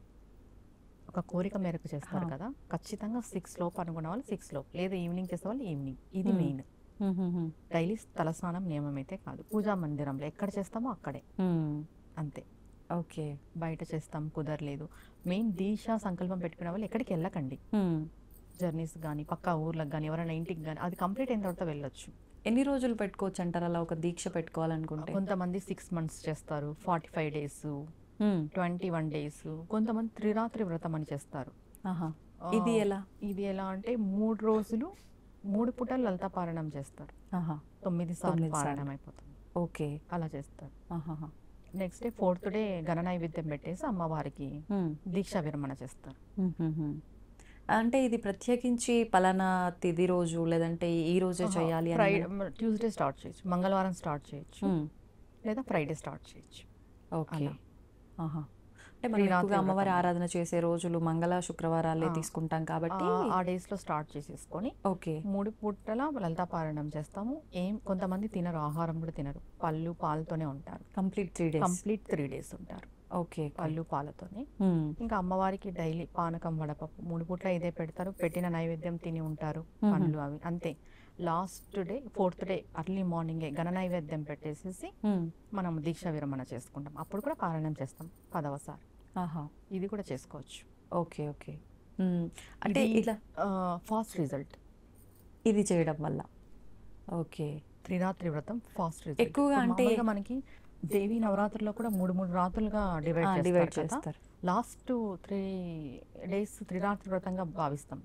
ఒక కోరిక మేరకు చేస్తారు కదా. ఖచ్చితంగా 6 లోపు అనుకున్న వాళ్ళు 6 లోపు. లేదా ఈవినింగ్ చేసే వాళ్ళు ఈవినింగ్. ఇది మెయిన్. హుహుహు. డైలీ తలస్నానం నియమం అయితే కాదు. పూజా మందిరంలో ఎక్కడ చేస్తామో అక్కడే. హ్మ్. అంతే. ఓకే. బయట చేస్తాం కుదరలేదు. మెయిన్ దీక్ష సంకల్పం పెట్టుకునే వాళ్ళు ఎక్కడికి వెళ్ళకండి. హ్మ్. జర్నీస్ గానీ, పక్కా ఊర్లకు గానీ, ఎవరైనా ఇంటికి గానీ అది కంప్లీట్ అయిన తర్వాత వెళ్ళొచ్చు. ఎన్ని రోజులు పెట్టుకోవచ్చంటారు అలా ఒక దీక్ష పెట్టుకోవాలనుకుంటే? కొంతమంది 6 మంత్స్ చేస్తారు. 45 డేస్, హ్మ్. 21 డేస్, కొంతమంది త్రిరాత్రి వ్రతం అని చేస్తారు. ఆహా! ఇది ఎలా? ఇది ఎలా అంటే 3 రోజులు 3 పూటలు లలితా పారాయణం చేస్తారు. ఆహా! 9 సార్లు 9 పారాయణం సార్లు. అయిపోతుంది. ఓకే. అలా చేస్తారు. ఆహాహా! నెక్స్ట్ డే 4th డే ఘన నైవేద్యం పెట్టేసి అమ్మవారికి హ్మ్. దీక్షా విరమణ చేస్తారు. హుహుహు. అంటే ఇది ప్రత్యేకించి పలానా తిథి రోజు లేదంటే ఈ రోజే చేయాలి అని ఏమైనా? ట్యూస్డే స్టార్ట్ చేయొచ్చు, మంగళవారం స్టార్ట్ చేయొచ్చు, హ్మ్. లేదా ఫ్రైడే స్టార్ట్ చేయొచ్చు. ఓకే. అలా ఆహా! అంటే మనం ఎక్కువగా త్రిరాత్రి అమ్మవారి వ్రతం. ఆరాధన చేసే రోజులు మంగళ, శుక్రవారాలే ఆ, తీసుకుంటాం కాబట్టి ఆ డేస్లో స్టార్ట్ చేసేసుకొని ఓకే. 3 పూటల లలితా పారాయణం చేస్తాము. కొంతమంది తినరు, ఆహారం కూడా తినరు, పళ్ళు పాలతోనే ఉంటారు. Complete 3 days. కంప్లీట్ 3 డేస్ ఉంటారు ఓకే. పళ్ళు పాలతోనే. హ్మ్. ఇంకా అమ్మవారికి డైలీ పానకం, వడపప్పు 3 పూట్ల ఇదే పెడతారు. పెట్టిన నైవేద్యం తిని ఉంటారు, పండ్లు అవి అంతే. Last day 4th day early మార్నింగే ఘన నైవేద్యం పెట్టేసేసి హ్మ్. మనం దీక్ష విరమణ చేసుకుంటాం. అప్పుడు కూడా పారాయణం చేస్తాం 10వసారి. ఆహా! ఇది కూడా చేసుకోవచ్చు. ఓకే. ఓకే. హ్మ్. అంటే ఇది ఇలా ఫాస్ట్ రిజల్ట్. ఇది చేయడం వల్ల. ఓకే. త్రిరాత్రి వ్రతం ఫాస్ట్ ఎక్కువగా అంటే మామూలుగా మనకి దేవి నవరాత్రుల్లో కూడా 3 రాత్రులుగా డివైడ్ డివైడ్ చేస్తారు కదా. చేస్తారు. లాస్ట్ 3 days త్రిరాత్రి వ్రతంగా భావిస్తాం.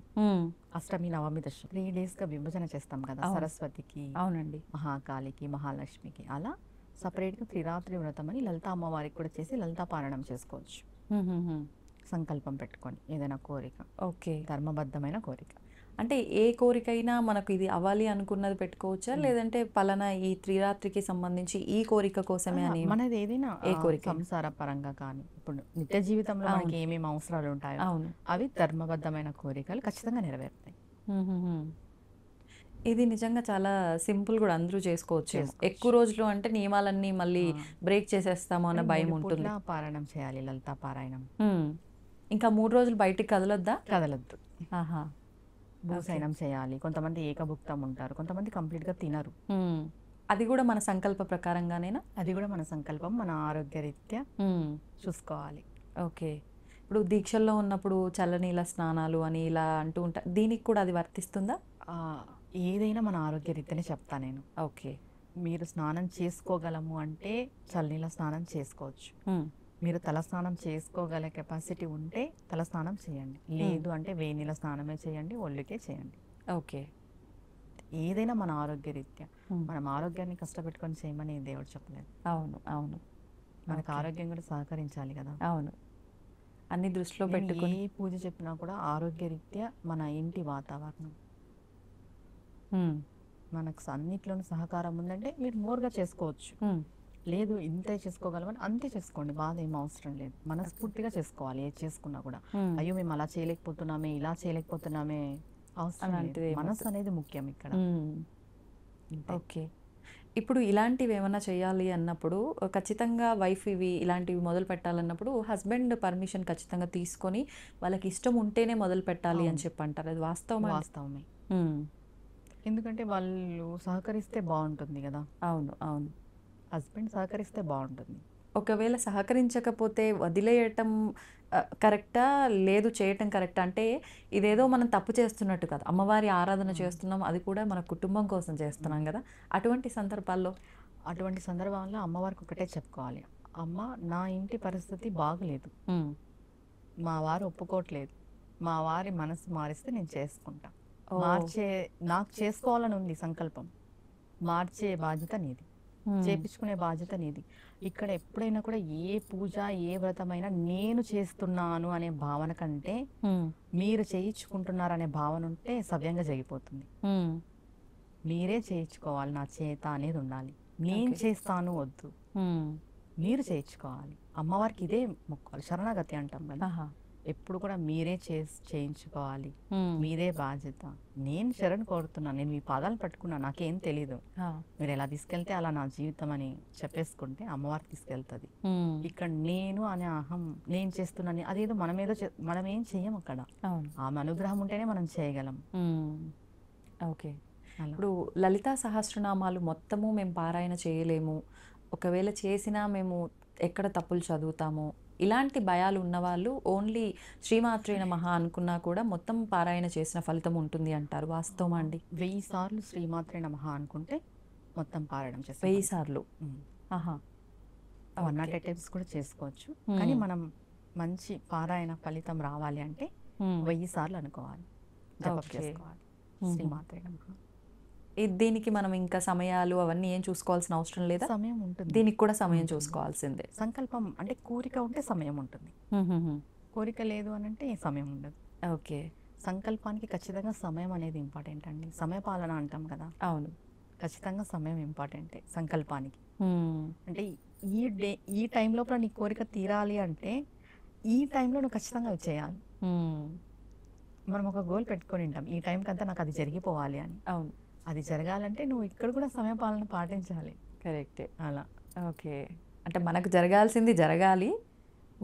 అష్టమి నవమి దశమి 3 days గా విభజన చేస్తాం కదా. అవును. సరస్వతికి, అవునండి. మహాకాళికి, మహాలక్ష్మికి అలా సపరేట్గా త్రిరాత్రి వ్రతం అని లలితా అమ్మవారికి కూడా చేసి లలితా పారాయణం చేసుకోవచ్చు. సంకల్పం పెట్టుకొని ఏదైనా కోరిక, ఓకే. ధర్మబద్ధమైన కోరిక. అంటే ఏ కోరికైనా మనకు ఇది అవ్వాలి అనుకున్నది పెట్టుకోవచ్చా, లేదంటే పలానా ఈ త్రిరాత్రికి సంబంధించి ఈ కోరిక కోసమే అని? మనది ఏదైనా ఏ కోరిక? సంసార పరంగా కానీ, ఇప్పుడు నిత్య జీవితంలో మనకి ఏమేమి అవసరాలు ఉంటాయో అవును. అవి ధర్మబద్ధమైన కోరికలు ఖచ్చితంగా నెరవేరుతాయి. ఇది నిజంగా చాలా సింపుల్ కూడా, అందరూ చేసుకోవచ్చు. ఎక్కువ రోజులు అంటే నియమాలన్నీ మళ్ళీ బ్రేక్ చేసేస్తామో అన్న భయం ఉంటుంది. పారాయణం చేయాలి లలితా పారాయణం. ఇంకా 3 రోజులు బయటికి కదలొద్దా? కదలద్దు. ఆహా. భూసైనం చేయాలి. కొంతమంది ఏకభుక్తం ఉంటారు, కొంతమంది కంప్లీట్ గా తినరు. అది కూడా మన సంకల్ప ప్రకారంగానేనా? అది కూడా మన సంకల్పం, మన ఆరోగ్యరీత్యా చూసుకోవాలి. ఓకే. ఇప్పుడు దీక్షల్లో ఉన్నప్పుడు చల్లనీళ్ళ స్నానాలు అని ఇలా అంటూ ఉంటారు, దీనికి కూడా అది వర్తిస్తుందా? ఏదైనా మన ఆరోగ్యరీత్యానే చెప్తా నేను. ఓకే. మీరు స్నానం చేసుకోగలము అంటే చల్లనీళ్ళ స్నానం చేసుకోవచ్చు. మీరు తలస్నానం చేసుకోగల కెపాసిటీ ఉంటే తలస్నానం చేయండి, లేదు అంటే వేడి నీళ్ళ స్నానమే చేయండి, ఒళ్ళుకే చేయండి. ఓకే. ఏదైనా మన ఆరోగ్యరీత్యా, మనం ఆరోగ్యాన్ని కష్టపెట్టుకొని చేయమని దేవుడు చెప్పలేదు. అవును, అవును. మనకు ఆరోగ్యం కూడా సహకరించాలి కదా. అవును, అన్ని దృష్టిలో పెట్టుకుని ఏ పూజ చెప్పినా కూడా ఆరోగ్యరీత్యా మన ఇంటి వాతావరణం మనకు అన్నిట్లోనూ సహకారం ఉందంటే మీరు మోర్గా చేసుకోవచ్చు. లేదు ఇంతే చేసుకోగలమని అంతే చేసుకోండి, బాధ ఏం అవసరం లేదు. మనస్ఫూర్తిగా చేసుకోవాలి ఏది చేసుకున్నా కూడా. అయ్యో మేము అలా చేయలేకపోతున్నామే, ఇలా చేయలేకపోతున్నామే అవసరం లేదు. మనసు అనేది ముఖ్యం ఇక్కడ. ఓకే. ఇప్పుడు ఇలాంటివి ఏమైనా చేయాలి అన్నప్పుడు ఖచ్చితంగా వైఫ్ ఇలాంటివి మొదలు పెట్టాలన్నప్పుడు హస్బెండ్ పర్మిషన్ ఖచ్చితంగా తీసుకొని వాళ్ళకి ఇష్టం ఉంటేనే మొదలు పెట్టాలి అని చెప్పి అంటారు, అది వాస్తవమే? వాస్తవమే. ఎందుకంటే వాళ్ళు సహకరిస్తే బాగుంటుంది కదా. అవును, అవును. హస్బెండ్ సహకరిస్తే బాగుంటుంది. ఒకవేళ సహకరించకపోతే వదిలేయటం కరెక్టా, లేదు చేయటం కరెక్టా? అంటే ఇదేదో మనం తప్పు చేస్తున్నట్టు కదా, అమ్మవారి ఆరాధన చేస్తున్నాం, అది కూడా మన కుటుంబం కోసం చేస్తున్నాం కదా. అటువంటి సందర్భాల్లో అమ్మవారికి ఒకటే చెప్పుకోవాలి, అమ్మ నా ఇంటి పరిస్థితి బాగలేదు, మా వారు ఒప్పుకోవట్లేదు, మా వారి మనసు మారిస్తే నేను చేసుకుంటా. నాకు చేసుకోవాలని ఉంది సంకల్పం, మార్చే బాధ్యత నీది, చేపించుకునే బాధ్యత నీది. ఇక్కడ ఎప్పుడైనా కూడా ఏ పూజ ఏ వ్రతమైనా నేను చేస్తున్నాను అనే భావన కంటే మీరు చేయించుకుంటున్నారనే భావన ఉంటే సవ్యంగా జరిగిపోతుంది. మీరే చేయించుకోవాలి, నా చేత అనేది ఉండాలి. నేను చేస్తాను వద్దు, మీరు చేయించుకోవాలి. అమ్మవారికి ఇదే మొక్కాలి, శరణాగతి అంటాం కదా. ఎప్పుడు కూడా మీరే చేయించుకోవాలి, మీరే బాధ్యత. నేను శరణ్ కోరుతున్నాను, నేను మీ పాదాలు పట్టుకున్నా, నాకేం తెలీదు, మీరు ఎలా తీసుకెళ్తే అలా నా జీవితం అని చెప్పేసుకుంటే అమ్మవారు తీసుకెళ్తుంది. ఇక్కడ నేను అనే అహం, నేను చేస్తున్నాను అదేదో మనం ఏం చెయ్యం అక్కడ. ఆమె అనుగ్రహం ఉంటేనే మనం చేయగలం. ఓకే. ఇప్పుడు లలితా సహస్రనామాలు మొత్తము మేము పారాయణ చేయలేము, ఒకవేళ చేసినా మేము ఎక్కడ తప్పులు చదువుతాము, ఇలాంటి భయాలు ఉన్నవాళ్ళు ఓన్లీ శ్రీమాత్రే నమః అనుకున్నా కూడా మొత్తం పారాయణ చేసిన ఫలితం ఉంటుంది అంటారు, వాస్తవమా అండి? 1000 సార్లు శ్రీమాత్రే నమః అనుకుంటే మొత్తం పారాయణం చేస్తాం. 1000 సార్లు? 108 times కూడా చేసుకోవచ్చు. కానీ మనం మంచి పారాయణ ఫలితం రావాలి అంటే 1000 సార్లు అనుకోవాలి, జపం చేసుకోవాలి శ్రీమాత్రే నమః. దీనికి మనం ఇంకా సమయాలు అవన్నీ ఏం చూసుకోవాల్సిన అవసరం లేదా? సమయం ఉంటుంది, దీనికి కూడా సమయం చూసుకోవాల్సిందే. సంకల్పం అంటే కోరిక ఉంటే సమయం ఉంటుంది, కోరిక లేదు అని అంటే సమయం ఉండదు. ఓకే. సంకల్పానికి ఖచ్చితంగా సమయం అనేది ఇంపార్టెంట్ అండి. సమయపాలన అంటాం కదా. అవును, ఖచ్చితంగా సమయం ఇంపార్టెంటే సంకల్పానికి. అంటే ఈ టైం లోపల నీ కోరిక తీరాలి అంటే ఈ టైంలో నువ్వు ఖచ్చితంగా అవి చేయాలి. మనం ఒక గోల్ పెట్టుకొని ఉంటాం, ఈ టైంకి అంతా నాకు అది జరిగిపోవాలి అని. అవును, అది జరగాలంటే నువ్వు ఇక్కడ కూడా సమయపాలన పాటించాలి. కరెక్టే. అలా. ఓకే. అంటే మనకు జరగాల్సింది జరగాలి,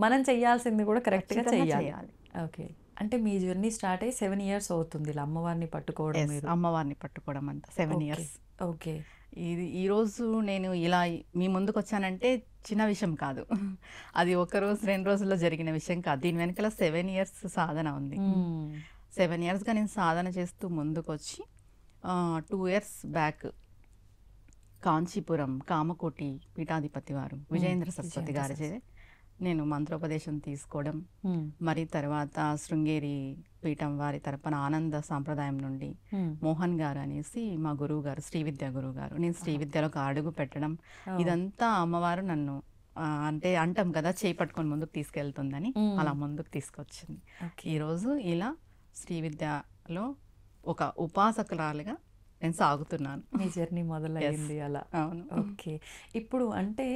మనం చెయ్యాల్సింది కూడా కరెక్ట్గా చెయ్యాలి. ఓకే. అంటే మీ జర్నీ స్టార్ట్ అయ్యి 7 years అవుతుంది ఇలా అమ్మవారిని పట్టుకోవడం? అమ్మవారిని పట్టుకోవడం అంతా 7 years. ఓకే. ఈరోజు నేను ఇలా మీ ముందుకు వచ్చానంటే చిన్న విషయం కాదు, అది 1 రోజు 2 రోజుల్లో జరిగిన విషయం కాదు. దీని వెనకాల 7 years సాధన ఉంది. 7 yearsగా నేను సాధన చేస్తూ ముందుకు వచ్చి 2 years బ్యాక్ కాంచీపురం కామకోటి పీఠాధిపతి వారు విజయేంద్ర సరస్వతి గారిచే నేను మంత్రోపదేశం తీసుకోవడం, మరి తర్వాత శృంగేరి పీఠం వారి తరపున ఆనంద సాంప్రదాయం నుండి మోహన్ గారు అనేసి మా గురువు గారు, శ్రీవిద్య గురువు గారు, నేను శ్రీవిద్యలో ఒక అడుగు పెట్టడం, ఇదంతా అమ్మవారు నన్ను అంటే అంటాం కదా చేయి పట్టుకొని ముందుకు తీసుకెళ్తుందని, అలా ముందుకు తీసుకొచ్చింది. ఈరోజు ఇలా శ్రీ విద్యలో ఒక ఉపాసకురాలుగా నేను సాగుతున్నాను. మీ జర్నీ మొదలైంది అలా. అవును. ఓకే. ఇప్పుడు అంటే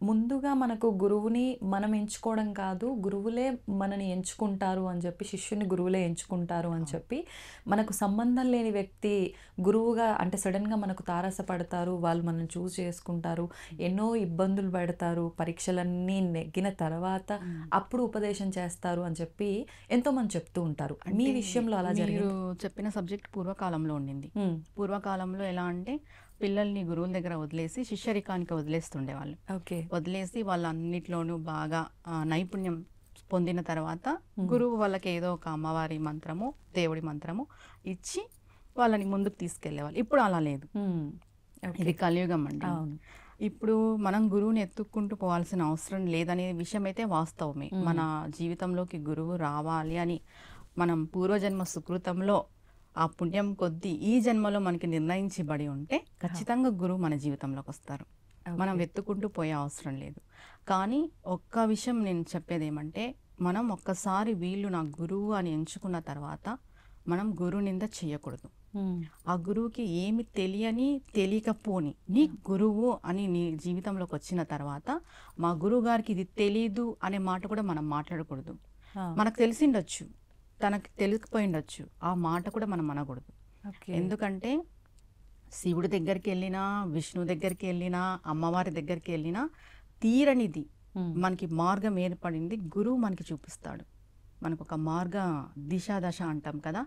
ముందుగా మనకు గురువుని మనం ఎంచుకోవడం కాదు, గురువులే మనని ఎంచుకుంటారు అని చెప్పి, శిష్యుని గురువులే ఎంచుకుంటారు అని చెప్పి, మనకు సంబంధం లేని వ్యక్తి గురువుగా అంటే సడన్గా మనకు తారసపడతారు, వాళ్ళు మనల్ని చూస్ చేసుకుంటారు, ఎన్నో ఇబ్బందులు పెడతారు, పరీక్షలన్నీ నెగ్గిన తర్వాత అప్పుడు ఉపదేశం చేస్తారు అని చెప్పి ఎంతోమంది చెప్తూ ఉంటారు. మీ విషయంలో అలా జరిగింది? మీరు చెప్పిన సబ్జెక్ట్ పూర్వకాలంలో ఉండింది. పూర్వకాలంలో ఎలా అంటే పిల్లల్ని గురువుల దగ్గర వదిలేసి శిష్యరికానికి వదిలేస్తుండేవాళ్ళు. ఓకే. వదిలేసి వాళ్ళన్నిట్లోనూ బాగా నైపుణ్యం పొందిన తర్వాత గురువు వాళ్ళకి ఏదో ఒక అమ్మవారి మంత్రము, దేవుడి మంత్రము ఇచ్చి వాళ్ళని ముందుకు తీసుకెళ్లేవాళ్ళు. ఇప్పుడు అలా లేదు. ఇది కలియుగం అండి. ఇప్పుడు మనం గురువుని ఎత్తుక్కుంటూ పోవాల్సిన అవసరం లేదనే విషయం అయితే వాస్తవమే. మన జీవితంలోకి గురువు రావాలి అని మనం పూర్వజన్మ సుకృతంలో ఆ పుణ్యం కొద్దీ ఈ జన్మలో మనకి నిర్ణయించబడి ఉంటే ఖచ్చితంగా గురువు మన జీవితంలోకి వస్తారు. మనం వెతుక్కుంటూ పోయే అవసరం లేదు. కానీ ఒక్క విషయం నేను చెప్పేది ఏమంటే, మనం ఒక్కసారి వీళ్ళు నా గురువు అని ఎంచుకున్న తర్వాత మనం గురు నింద చేయకూడదు. ఆ గురువుకి ఏమి తెలియకపోని నీ గురువు అని నీ జీవితంలోకి వచ్చిన తర్వాత మా గురువు గారికి ఇది తెలీదు అనే మాట కూడా మనం మాట్లాడకూడదు. మనకు తెలిసిండొచ్చు, తనకు తెలియకపోయిండొచ్చు, ఆ మాట కూడా మనం అనకూడదు. ఎందుకంటే శివుడి దగ్గరికి వెళ్ళినా, విష్ణు దగ్గరికి వెళ్ళినా, అమ్మవారి దగ్గరికి వెళ్ళినా తీరనిది మనకి మార్గం ఏర్పడింది గురువు మనకి చూపిస్తాడు. మనకు ఒక మార్గ దశ అంటాం కదా,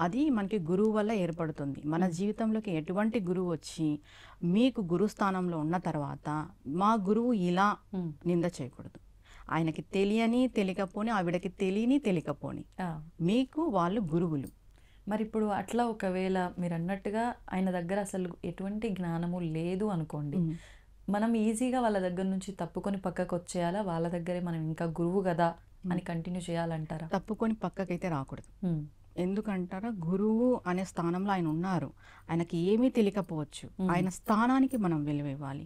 అది మనకి గురువు వల్ల ఏర్పడుతుంది. మన జీవితంలోకి ఎటువంటి గురువు వచ్చి మీకు గురుస్థానంలో ఉన్న తర్వాత మా గురువు ఇలా నింద చేయకూడదు. ఆయనకి తెలియకపోని, ఆవిడకి తెలియకపోని మీకు వాళ్ళు గురువులు. మరి ఇప్పుడు అట్లా ఒకవేళ మీరు అన్నట్టుగా ఆయన దగ్గర అసలు ఎటువంటి జ్ఞానము లేదు అనుకోండి, మనం ఈజీగా వాళ్ళ దగ్గర నుంచి తప్పుకొని పక్కకు వచ్చేయాలా? వాళ్ళ దగ్గరే మనం ఇంకా గురువు కదా అని కంటిన్యూ చేయాలంటారా? తప్పుకొని పక్కకైతే రాకూడదు. ఎందుకంటారా, గురువు అనే స్థానంలో ఆయన ఉన్నారు. ఆయనకి ఏమీ తెలియకపోవచ్చు, ఆయన స్థానానికి మనం విలువ ఇవ్వాలి.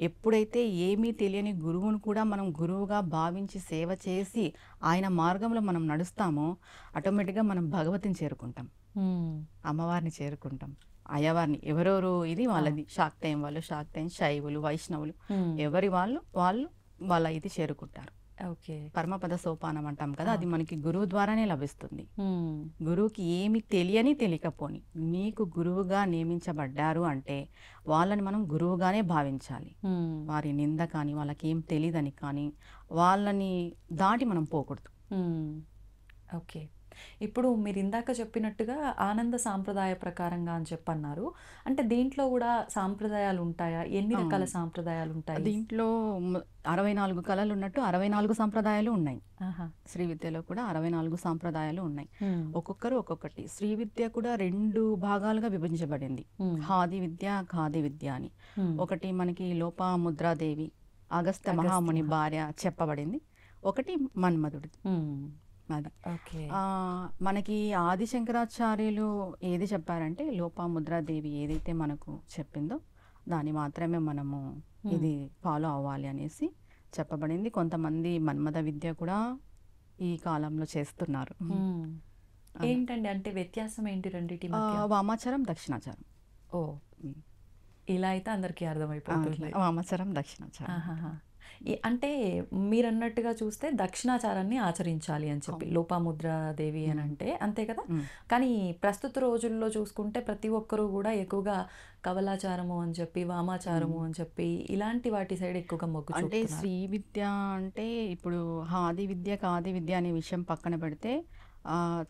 ఎప్పుడైతే ఏమీ తెలియని గురువును కూడా మనం గురువుగా భావించి సేవ చేసి ఆయన మార్గంలో మనం నడుస్తామో ఆటోమేటిక్గా మనం భగవతిని చేరుకుంటాం, అమ్మవారిని చేరుకుంటాం, అయ్యవారిని. ఎవరెవరు ఇది వాళ్ళది, శాక్తేయం వాళ్ళు శాక్తేయం, శైవులు, వైష్ణవులు, ఎవరి వాళ్ళ ఇది చేరుకుంటారు. ఓకే. పరమపద సోపానం అంటాం కదా, అది మనకి గురువు ద్వారానే లభిస్తుంది. గురువుకి ఏమి తెలియకపోని నీకు గురువుగా నియమించబడ్డారు అంటే వాళ్ళని మనం గురువుగానే భావించాలి. వారి నింద కానీ, వాళ్ళకి ఏం తెలియదని కానీ వాళ్ళని దాటి మనం పోకూడదు. ఓకే. ఇప్పుడు మీరు ఇందాక చెప్పినట్టుగా ఆనంద సాంప్రదాయ ప్రకారంగా అని చెప్పన్నారు. అంటే దీంట్లో కూడా సాంప్రదాయాలు ఉంటాయా? ఎన్ని రకాల సాంప్రదాయాలు ఉంటాయి? దీంట్లో 64 కళలు ఉన్నట్టు 64 సాంప్రదాయాలు ఉన్నాయి. శ్రీ విద్యలో కూడా 64 సాంప్రదాయాలు ఉన్నాయి. ఒక్కొక్కరు ఒక్కొక్కటి. శ్రీ విద్య కూడా 2 భాగాలుగా విభజించబడింది, హాది విద్య, ఖాది విద్య అని. ఒకటి మనకి లోపాముద్రాదేవి, అగస్త్య మహాముని భార్య చెప్పబడింది. ఒకటి మన్మధుడి. అది మనకి ఆది శంకరాచార్యులు ఏది చెప్పారంటే, లోపాముద్రాదేవి ఏదైతే మనకు చెప్పిందో దాన్ని మాత్రమే మనము ఇది ఫాలో అవ్వాలి అనేసి చెప్పబడింది. కొంతమంది మన్మథ విద్య కూడా ఈ కాలంలో చేస్తున్నారు. ఏంటండి అంటే వ్యత్యాసం ఏంటి రెండిటి మధ్య? వామాచారం, దక్షిణాచారం. ఓ, ఇలా అయితే అందరికీ అర్థమైపోతుంది. వామాచారం, దక్షిణాచారం. అంటే మీరు అన్నట్టుగా చూస్తే దక్షిణాచారాన్ని ఆచరించాలి అని చెప్పి లోపాముద్రాదేవి అని అంటే, అంతే కదా. కానీ ప్రస్తుత రోజుల్లో చూసుకుంటే ప్రతి ఒక్కరూ కూడా ఎక్కువగా కవలాచారము అని చెప్పి, వామాచారము అని చెప్పి ఇలాంటి వాటి సైడ్ ఎక్కువగా మొగ్గు అంటే శ్రీ విద్య అంటే ఇప్పుడు హాది విద్య, ఖాది విద్య అనే విషయం పక్కన పెడితే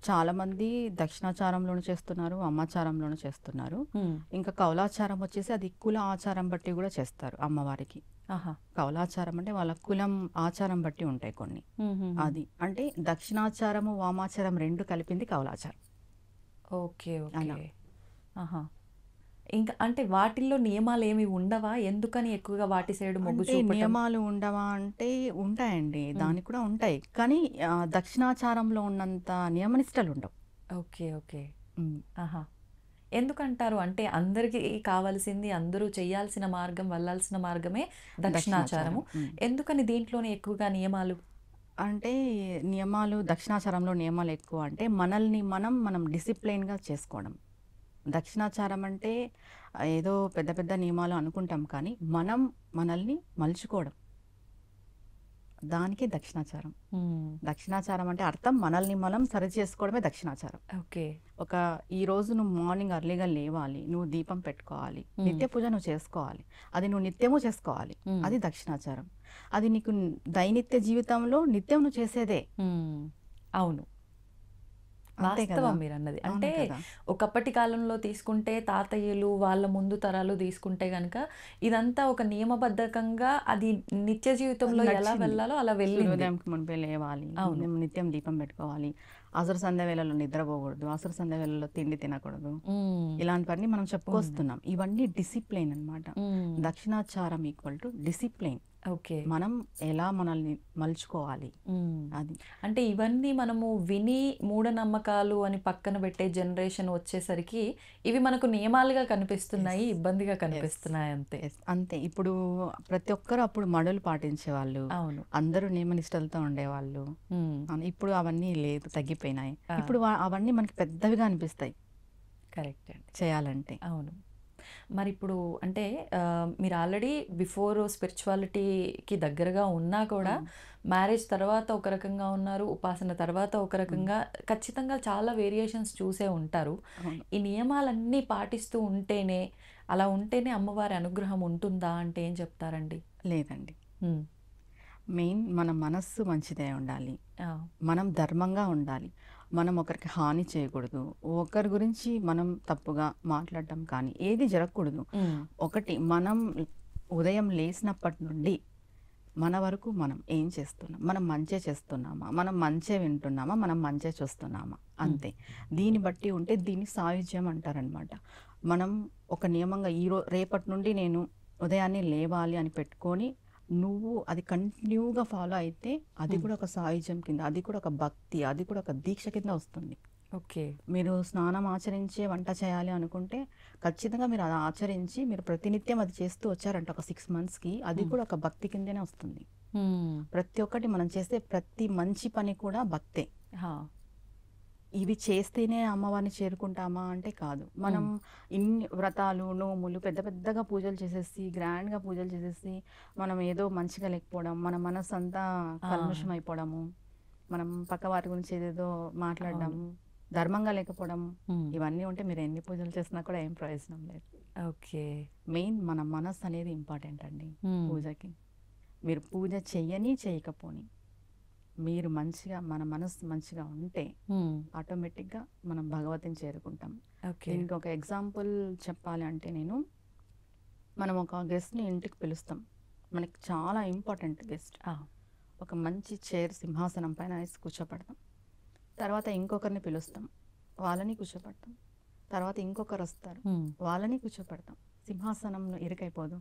చాలామంది దక్షిణాచారంలోనూ చేస్తున్నారు, అమ్మాచారంలోనూ చేస్తున్నారు. ఇంకా కౌలాచారం వచ్చేసి అది కుల ఆచారం బట్టి కూడా చేస్తారు అమ్మవారికి. కౌలాచారం అంటే వాళ్ళ కులం ఆచారం బట్టి ఉంటాయి కొన్ని. అది అంటే దక్షిణాచారము, వామాచారం 2 కలిపింది కౌలాచారం. ఓకే. ఓకే. ఆహా! ఇంకా అంటే వాటిల్లో నియమాలేమి ఉండవా? ఎందుకని ఎక్కువగా వాటి సైడ్ మొగ్గు అంటే చూపటం? నియమాలు ఉండవా అంటే ఉంటాయండి. హ్మ్. దానికి కూడా ఉంటాయి. కానీ దక్షిణాచారంలో ఉన్నంత నియమనిష్టలుండవు. ఓకే. ఓకే. హ్మ్. ఆహా! ఎందుకంటారు? అంటే అందరికీ కావాల్సింది అందరూ చేయాల్సిన మార్గం, వెళ్ళాల్సిన మార్గమే దక్షిణాచారం. దక్షిణాచారము. ఎందుకని దీంట్లోనే ఎక్కువగా నియమాలు? అంటే నియమాలు దక్షిణాచారంలో నియమాలెక్కువ అంటే మనల్ని మనం డిసిప్లైన్‌గా చేసుకోవడం. దక్షిణాచారం అంటే ఏదో పెద్ద పెద్ద నియమాలు అనుకుంటాం కానీ మనం మనల్ని మలుచుకోవడం. దానికే దక్షిణాచారం. హ్మ్. దక్షిణాచారం అంటే అర్థం మనల్ని మనం సరిచేసుకోవడమే దక్షిణాచారం. ఓకే. ఒక ఈరోజు నువ్వు మార్నింగ్ ఎర్లీగా లేవాలి. నువ్వు దీపం పెట్టుకోవాలి. హ్మ్. నిత్య పూజ నువ్వు చేసుకోవాలి. అది నువ్వు నిత్యము చేసుకోవాలి. హ్మ్. అది దక్షిణాచారం. అది నీకు దైనిత్య జీవితంలో నిత్యం నువ్వు చేసేదే. హ్మ్. అవును. అంతే కదా! వాస్తవం మీరన్నది. అవును అంటే కదా! ఒకప్పటి కాలంలో తీసుకుంటే తాతయ్యలు, వాళ్ళ ముందు తరాలు తీసుకుంటే గనక ఇదంతా ఒక నియమబద్ధకంగా అది నిత్య జీవితంలో ఎలా నడిచింది. వెళ్ళాలో అలా వెళ్ళింది. సూర్యోదయంకి మునిపే లేవాలి. అవును. నిత్యం దీపం పెట్టుకోవాలి. అసరు సంధ్య వేళల్లో నిద్రపోకూడదు. అసరు సంధ్య వేళల్లో తిండి తినకూడదు. హ్మ్. ఇలాంటివన్నీ మనం ఉంది. చెప్పుకొస్తున్నాం. ఇవన్నీ డిసిప్లైన్ అన్నమాట. హ్మ్. దక్షిణాచారం ఈక్వల్ టు డిసిప్లైన్. ఓకే. మనం ఎలా మనల్ని మలుచుకోవాలి హ్మ్. అది. అంటే ఇవన్నీ మనము విని మూఢనమ్మకాలు అని పక్కన పెట్టే జనరేషన్ వచ్చేసరికి ఇవి మనకు నియమాలుగా కనిపిస్తున్నాయి. యెస్. ఇబ్బందిగా యెస్. కనిపిస్తున్నాయి అంతే. యెస్. అంతే. ఇప్పుడు ప్రతి ఒక్కరు అప్పుడు మడులు పాటించేవాళ్ళు. అవును. అందరూ నియమనిష్టలతో ఉండేవాళ్ళు. హ్మ్. ఇప్పుడు అవన్నీ లేదు, తగ్గిపోయినాయి. ఆ! ఇప్పుడు అవన్నీ మనకి పెద్దవిగా అనిపిస్తాయి కరెక్ట్ అండి. చేయాలంటే. అవును. మరిప్పుడు అంటే మీరు ఆల్రెడీ బిఫోర్ స్పిరిచువాలిటీకి దగ్గరగా ఉన్నా కూడా హ్మ్. మ్యారేజ్ తర్వాత ఒక రకంగా ఉన్నారు. ఉపాసన తర్వాత ఒక హ్మ్. రకంగా ఖచ్చితంగా చాలా వేరియేషన్స్ చూసే ఉంటారు. అవును. ఈ నియమాలన్నీ పాటిస్తూ ఉంటేనే అలా ఉంటేనే అమ్మవారి అనుగ్రహం ఉంటుందా అంటే ఏం చెప్తారండి? లేదండి. హ్మ్. మెయిన్ మన మనస్సు మంచిదై ఉండాలి. ఆ! మనం ధర్మంగా ఉండాలి. మనం ఒకరికి హాని చేయకూడదు. ఒకరి గురించి మనం తప్పుగా మాట్లాడడం కానీ ఏది జరగకూడదు. హ్మ్. ఒకటి మనం ఉదయం లేసినప్పటి నుండి మన వరకు మనం ఏం చేస్తున్నాం? మనం మంచే చేస్తున్నామా? మనం మంచే వింటున్నామా? మనం మంచే చూస్తున్నామా? అంతే. దీన్ని బట్టి ఉంటే దీన్ని సాయుజ్యం అంటారనమాట. మనం ఒక నియమంగా రేపటి నుండి నేను ఉదయాన్నే లేవాలి అని పెట్టుకొని నువ్వు అది కంటిన్యూగా ఫాలో అయితే అది హ్మ్. కూడా ఒక సాయుజ్యం కింద, అది కూడా ఒక భక్తి, అది కూడా ఒక దీక్ష కింద వస్తుంది. ఓకే. మీరు స్నానం ఆచరించే వంట చేయాలి అనుకుంటే ఖచ్చితంగా మీరు అది ఆచరించి మీరు ప్రతినిత్యం అది చేస్తూ వచ్చారంటే ఒక 6 మంత్స్‌కి అది హ్మ్. కూడా ఒక భక్తి కిందనే వస్తుంది. హ్మ్. ప్రతి ఒక్కటి మనం చేసే ప్రతి మంచి పని కూడా భక్తే. ఆ! ఇవి చేస్తేనే అమ్మవారిని చేరుకుంటామా అంటే కాదు. మనం ఇన్ని వ్రతాలు, నోములు పెద్ద పెద్దగా పూజలు చేసేసి, గ్రాండ్‌గా పూజలు చేసేసి, మనం ఏదో మంచిగా లేకపోవడం, మన మనసంతా ఆ! కల్మషం అయిపోవడము, మనం పక్క వారి గురించి ఏదేదో మాట్లాడడం, అవును. ధర్మంగా లేకపోవడం, హ్మ్. ఇవన్నీ ఉంటే మీరు ఎన్ని పూజలు చేసినా కూడా ఏం ప్రయోజనం లేదు. ఓకే. మెయిన్ మన మనస్సు అనేది ఇంపార్టెంట్ అండి హ్మ్. పూజకి. మీరు పూజ చెయ్యని, చేయకపోని మీరు మంచిగా మన మనస్సు మంచిగా ఉంటే హ్మ్. ఆటోమేటిక్‌గా మనం భగవతిని చేరుకుంటాం. ఓకే. దీనికి ఒక ఎగ్జాంపుల్ చెప్పాలి అంటే మనం ఒక గెస్ట్‌ని ఇంటికి పిలుస్తాం. మనకి చాలా ఇంపార్టెంట్ గెస్ట్. ఆ! ఒక మంచి చైర్ సింహాసనం పైన వేసి కూర్చోపెడతాం. తర్వాత ఇంకొకరిని పిలుస్తాం. వాళ్ళని కూర్చోపెడతాం. తర్వాత ఇంకొకరొస్తారు. హ్మ్. వాళ్ళని కూర్చోపెడతాం. సింహాసనంలో ఇరుకైపోదు.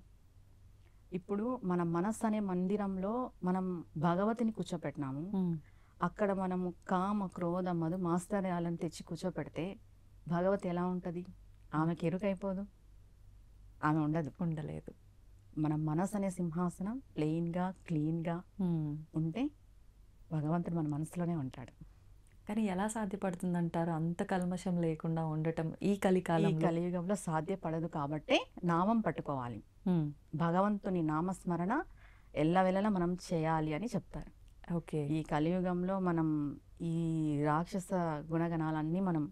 ఇప్పుడు మన మనస్సు అనే మందిరంలో మనం భగవతిని కూర్చోపెట్టినాము. హ్మ్. అక్కడ మనము కామ, క్రోధ, మధు, మాత్సర్యాలను తెచ్చి కూర్చోపెడితే భగవతి ఎలా ఉంటది? ఆమెకి ఎరుకైపోదు. ఆమె ఉండదు. ఉండలేదు. మన మనసు అనే సింహాసనం ప్లెయిన్‌గా, క్లీన్‌గా హ్మ్. ఉంటే భగవంతుడు మన మనసులోనే ఉంటాడు. కానీ ఎలా సాధ్యపడుతుందంటారు? అంత కల్మషం లేకుండా ఉండటం ఈ ఈ కలికాలంలో? కలియుగంలో సాధ్యపడదు కాబట్టే నామం పట్టుకోవాలి. హ్మ్. భగవంతుని నామస్మరణ ఎల్లవేళలా మనం చేయాలి అని చెప్తారు. ఓకే. ఈ కలియుగంలో మనం ఈ రాక్షస గుణగణాలన్నీ మనం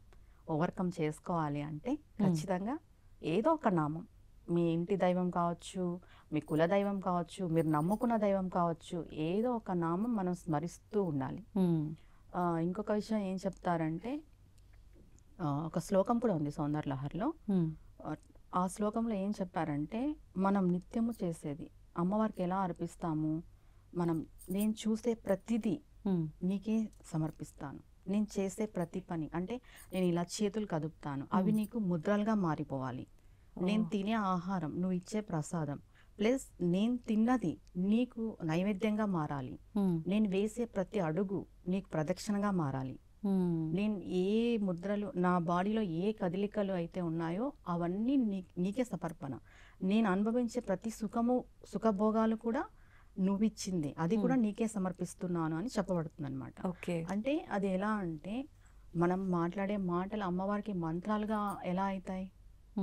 ఓవర్‌కమ్ చేసుకోవాలి అంటే ఖచ్చితంగా ఏదో ఒక నామం. మీ ఇంటి దైవం కావచ్చు, మీ కుల దైవం కావచ్చు, మీరు నమ్ముకున్న దైవం కావచ్చు, ఏదో ఒక నామం మనం స్మరిస్తూ ఉండాలి. హ్మ్. ఇంకొక విషయం ఏం చెప్తారంటే ఒక శ్లోకం కూడా ఉంది సౌందర్యలహరిలో. హ్మ్. ఆహ్, ఆ శ్లోకంలో ఏం చెప్పారంటే, మనం నిత్యము చేసేది అమ్మవారికి ఎలా అర్పిస్తాము? మనం నేను చూసే ప్రతిదీ హ్మ్. నీకే సమర్పిస్తాను. నేను చేసే ప్రతి పని అంటే నేను ఇలా చేతులు కదుపుతాను, అవి నీకు ముద్రలుగా మారిపోవాలి. నేను తినే ఆహారం, నువ్వు ఇచ్చే ప్రసాదం, ప్లస్ నేను తిన్నది నీకు నైవేద్యంగా మారాలి. నేను వేసే ప్రతి అడుగు నీకు ప్రదక్షిణగా మారాలి. నేను ఏ ముద్రలు, నా బాడీలో ఏ కదలికలు అయితే ఉన్నాయో అవన్నీ నీకే సమర్పణ. నేను అనుభవించే ప్రతి సుఖభోగాలు కూడా నువ్వు ఇచ్చింది, అది కూడా నీకే సమర్పిస్తున్నాను అని చెప్పబడుతుంది అనమాట. ఓకే. అంటే అది ఎలా అంటే మనం మాట్లాడే మాటలు అమ్మవారికి మంత్రాలుగా ఎలా అవుతాయి?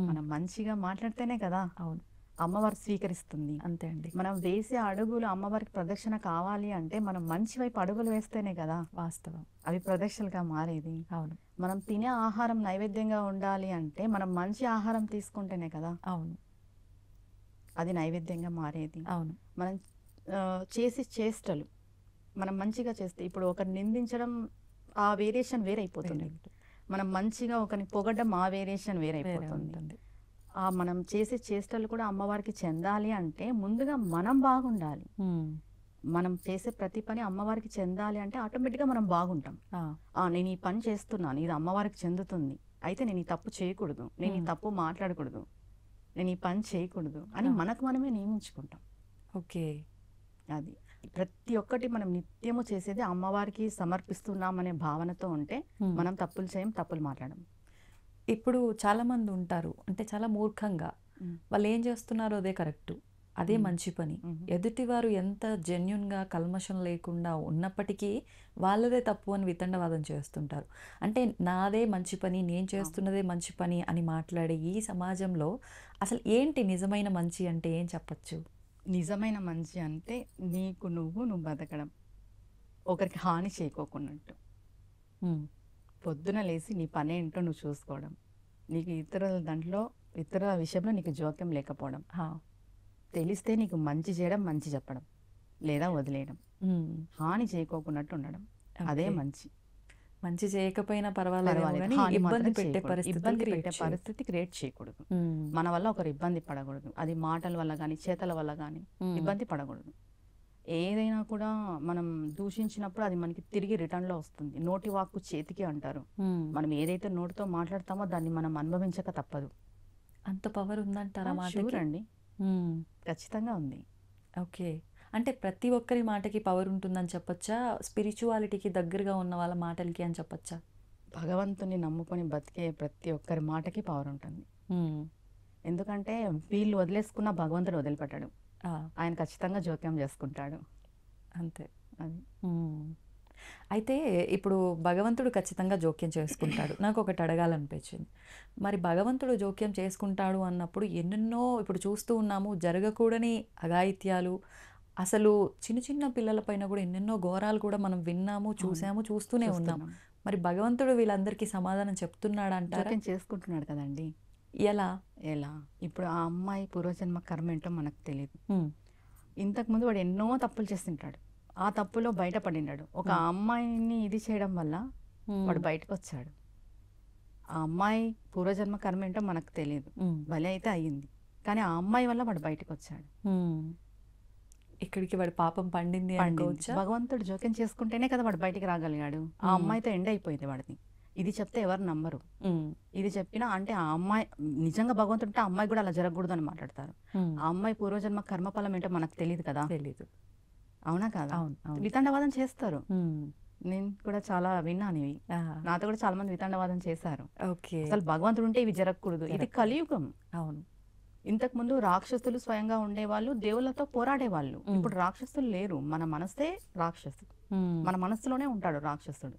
మనం మంచిగా మాట్లాడితేనే కదా అవును, అమ్మవారు స్వీకరిస్తుంది. అంతే అండి. మనం వేసే అడుగులు అమ్మవారికి ప్రదక్షిణ కావాలి అంటే మనం మంచి వైపు అడుగులు వేస్తేనే కదా వాస్తవం. అవి ప్రదక్షిణగా మారేది. అవును, మనం తినే ఆహారం నైవేద్యంగా ఉండాలి అంటే మనం మంచి ఆహారం తీసుకుంటేనే కదా అవును, అది నైవేద్యంగా మారేది. అవును. మనం చేసే చేష్టలు మనం మంచిగా చేస్తే, ఇప్పుడు ఒకరిని నిందించడం ఆ వేరియేషన్ వేరైపోతుంది. మనం మంచిగా ఒకరిని పొగడ్డం ఆ వేరియేషన్ వేరైపోతుంది. మనం చేసే చేష్టలు కూడా అమ్మవారికి చెందాలి అంటే ముందుగా మనం బాగుండాలి. మనం చేసే ప్రతి పని అమ్మవారికి చెందాలి అంటే ఆటోమేటిక్గా మనం బాగుంటాం. నేను ఈ పని చేస్తున్నాను, ఇది అమ్మవారికి చెందుతుంది, అయితే నేను ఈ తప్పు చేయకూడదు, నేను ఈ తప్పు మాట్లాడకూడదు, నేను ఈ పని చేయకూడదు అని మనకు మనమే నియమించుకుంటాం. ఓకే. అది ప్రతి ఒక్కటి మనం నిత్యము చేసేది అమ్మవారికి సమర్పిస్తున్నామనే భావనతో ఉంటే మనం తప్పులు చేయం, తప్పులు మాట్లాడము. ఇప్పుడు చాలా మంది ఉంటారు, అంటే చాలా మూర్ఖంగా వాళ్ళు ఏం చేస్తున్నారో అదే కరెక్ట్, అదే మంచి పని. ఎదుటివారు ఎంత జెన్యున్గా కల్మషం లేకుండా ఉన్నప్పటికీ వాళ్ళదే తప్పు అని వితండవాదం చేస్తుంటారు. అంటే నాదే మంచి పని, నేను చేస్తున్నదే మంచి పని అని మాట్లాడే ఈ సమాజంలో అసలు ఏంటి నిజమైన మంచి అంటే ఏం చెప్పచ్చు? నిజమైన మంచి అంటే నువ్వు బతకడం, ఒకరికి హాని చేయకోకున్నట్టు, పొద్దున లేచి నీ పని ఏంటో నువ్వు చూసుకోవడం, నీకు ఇతరుల విషయంలో నీకు జోక్యం లేకపోవడం, తెలిస్తే నీకు మంచి చేయడం, మంచి చెప్పడం లేదా వదిలేయడం, హాని చేయకోకున్నట్టు ఉండడం, అదే మంచి. మంచి చేయకపోయినా పర్వాలేదు, ఇబ్బంది పెట్టే పరిస్థితి క్రియేట్ చేయకూడదు. మన వల్ల ఒకరు ఇబ్బంది పడకూడదు, అది మాటల వల్ల కానీ చేతల వల్ల కానీ ఇబ్బంది పడకూడదు. ఏదైనా కూడా మనం దూషించినప్పుడు అది మనకి తిరిగి రిటర్న్ లో వస్తుంది. నోటి వాక్కు చేతికి అంటారు. మనం ఏదైతే నోటితో మాట్లాడతామో దాన్ని మనం అనుభవించక తప్పదు. అంత పవర్ ఉందంటారా? అండి, ఖచ్చితంగా ఉంది. ఓకే. అంటే ప్రతి ఒక్కరి మాటకి పవర్ ఉంటుందని చెప్పచ్చా? స్పిరిచువాలిటీకి దగ్గరగా ఉన్న వాళ్ళ మాటలకి అని చెప్పచ్చా? భగవంతుని నమ్ముకొని బతికే ప్రతి ఒక్కరి మాటకి పవర్ ఉంటుంది. ఎందుకంటే వీళ్ళు వదిలేసుకున్న భగవంతుడు వదిలిపెట్టాడు, ఆయన ఖచ్చితంగా జోక్యం చేసుకుంటాడు. అంతే. అది అయితే ఇప్పుడు భగవంతుడు ఖచ్చితంగా జోక్యం చేసుకుంటాడు. నాకు ఒకటి అడగాలనిపించింది, మరి భగవంతుడు జోక్యం చేసుకుంటాడు అన్నప్పుడు ఎన్నెన్నో ఇప్పుడు చూస్తూ ఉన్నాము, జరగకూడని అఘాయిత్యాలు, అసలు చిన్న చిన్న పిల్లల పైన కూడా ఎన్నెన్నో ఘోరాలు కూడా మనం విన్నాము, చూసాము, చూస్తూనే ఉన్నాం. మరి భగవంతుడు వీళ్ళందరికీ సమాధానం చెప్తున్నాడు అంటారా? చేసుకుంటున్నాడు కదండి. ఎలా? ఇప్పుడు ఆ అమ్మాయి పూర్వజన్మ కర్మ ఏంటో మనకు తెలియదు. ఇంతకుముందు వాడు ఎన్నో తప్పులు చేస్తుంటాడు, ఆ తప్పులో బయటపడినాడు. ఒక అమ్మాయిని ఇది చేయడం వల్ల వాడు బయటకు వచ్చాడు. ఆ అమ్మాయి పూర్వజన్మ కర్మ ఏంటో మనకు తెలియదు, బలి అయితే అయ్యింది, కానీ ఆ అమ్మాయి వల్ల వాడు బయటకు వచ్చాడు. ఇక్కడికి వాడి పాపం పండింది అనుకోవచ్చా? భగవంతుడు జోక్యం చేసుకుంటేనే కదా వాడు బయటికి రాగలిగాడు. ఆ అమ్మాయితో ఎండ్ అయిపోయింది వాడిది. ఇది చెప్తే ఎవరు నమ్మరు. ఇది చెప్పినా అంటే ఆ అమ్మాయి నిజంగా భగవంతుడు ఉంటే ఆ అమ్మాయి కూడా అలా జరగకూడదు అని మాట్లాడతారు. ఆ అమ్మాయి పూర్వజన్మ కర్మఫలం ఏంటో మనకు తెలియదు కదా. తెలీదు. అవునా కాదా? వితండవాదం చేస్తారు. నేను కూడా చాలా విన్నాను ఇవి, నాతో కూడా చాలా మంది వితండవాదం చేశారు. అసలు భగవంతుడు ఉంటే ఇవి జరగకూడదు, ఇది కలియుగం. అవును. ఇంతకు ముందు రాక్షసులు స్వయంగా ఉండేవాళ్ళు, దేవుళ్ళతో పోరాడేవాళ్ళు. ఇప్పుడు రాక్షసులు లేరు, మన మనసే రాక్షసుడు, మన మనసులోనే ఉంటాడు రాక్షసుడు.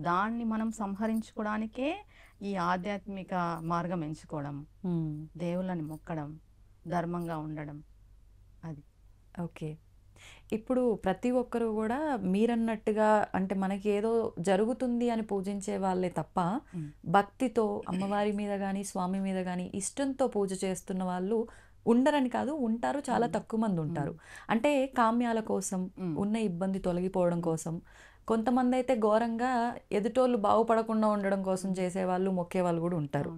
దాన్ని మనం సంహరించుకోవడానికే ఈ ఆధ్యాత్మిక మార్గం ఎంచుకోవడం, దేవుళ్ళని మొక్కడం, ధర్మంగా ఉండడం. అది ఓకే. ఇప్పుడు ప్రతి ఒక్కరు కూడా మీరన్నట్టుగా అంటే మనకి ఏదో జరుగుతుంది అని పూజించే వాళ్ళే తప్ప భక్తితో అమ్మవారి మీద కానీ స్వామి మీద కానీ ఇష్టంతో పూజ చేస్తున్న వాళ్ళు ఉండరని కాదు, ఉంటారు, చాలా తక్కువ మంది ఉంటారు. అంటే కామ్యాల కోసం, ఉన్న ఇబ్బంది తొలగిపోవడం కోసం, కొంతమంది అయితే ఘోరంగా ఎదుటోళ్ళు బాగుపడకుండా ఉండడం కోసం చేసేవాళ్ళు, మొక్కేవాళ్ళు కూడా ఉంటారు.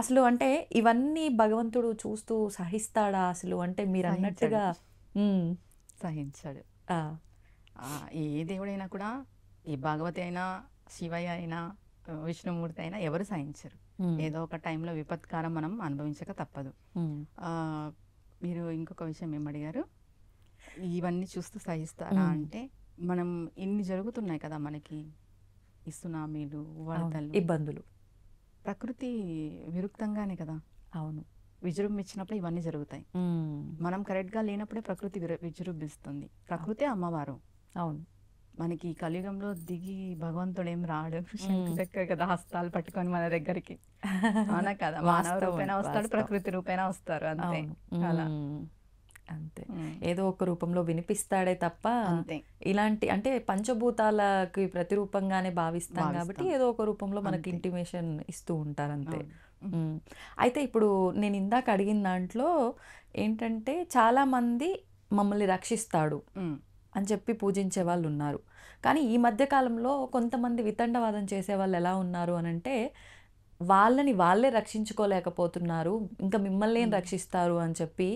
అసలు అంటే ఇవన్నీ భగవంతుడు చూస్తూ సహిస్తాడా అసలు? అంటే మీరు అన్నట్టుగా సహించాడు. ఏ దేవుడైనా కూడా, ఈ భగవతి అయినా శివయ్య అయినా విష్ణుమూర్తి అయినా ఎవరు సహించరు. ఏదో ఒక టైంలో విపత్కారం మనం అనుభవించక తప్పదు. ఆ, మీరు ఇంకొక విషయం ఏమడిగారు, ఇవన్నీ చూస్తూ సహిస్తారా అంటే, మనం ఇన్ని జరుగుతున్నాయి కదా మనకి, ఈ సునామీలు, వరదలు, ఇబ్బందులు, ప్రకృతి విరుక్తంగానే కదా. అవును, విజృంభించినప్పుడు ఇవన్నీ జరుగుతాయి. మనం కరెక్ట్గా లేనప్పుడే ప్రకృతి విజృంభిస్తుంది. ప్రకృతే అమ్మవారు. అవును, మనకి ఈ కలియుగంలో దిగి భగవంతుడు ఏం రాడు, శంకు చక్కెర కదా హస్తాలు పట్టుకొని మన దగ్గరికి. అవునా కదా, మానవ రూపేణ వస్తాడు, ప్రకృతి రూపేణ వస్తారు, అంతే. అలా అంతే, ఏదో ఒక రూపంలో వినిపిస్తాడే తప్ప అంతే. ఇలాంటి అంటే పంచభూతాలకి ప్రతిరూపంగానే భావిస్తాం కాబట్టి ఏదో ఒక రూపంలో మనకి ఇంటిమేషన్ ఇస్తూ ఉంటారు, అంతే. అయితే ఇప్పుడు నేను ఇందాక అడిగిన దాంట్లో ఏంటంటే చాలామంది మమ్మల్ని రక్షిస్తాడు అని చెప్పి పూజించే వాళ్ళు ఉన్నారు. కానీ ఈ మధ్యకాలంలో కొంతమంది వితండవాదం చేసే వాళ్ళు ఎలా ఉన్నారు అని అంటే, వాళ్ళని వాళ్ళే రక్షించుకోలేకపోతున్నారు, ఇంకా మిమ్మల్ని ఏం రక్షిస్తారు అని చెప్పి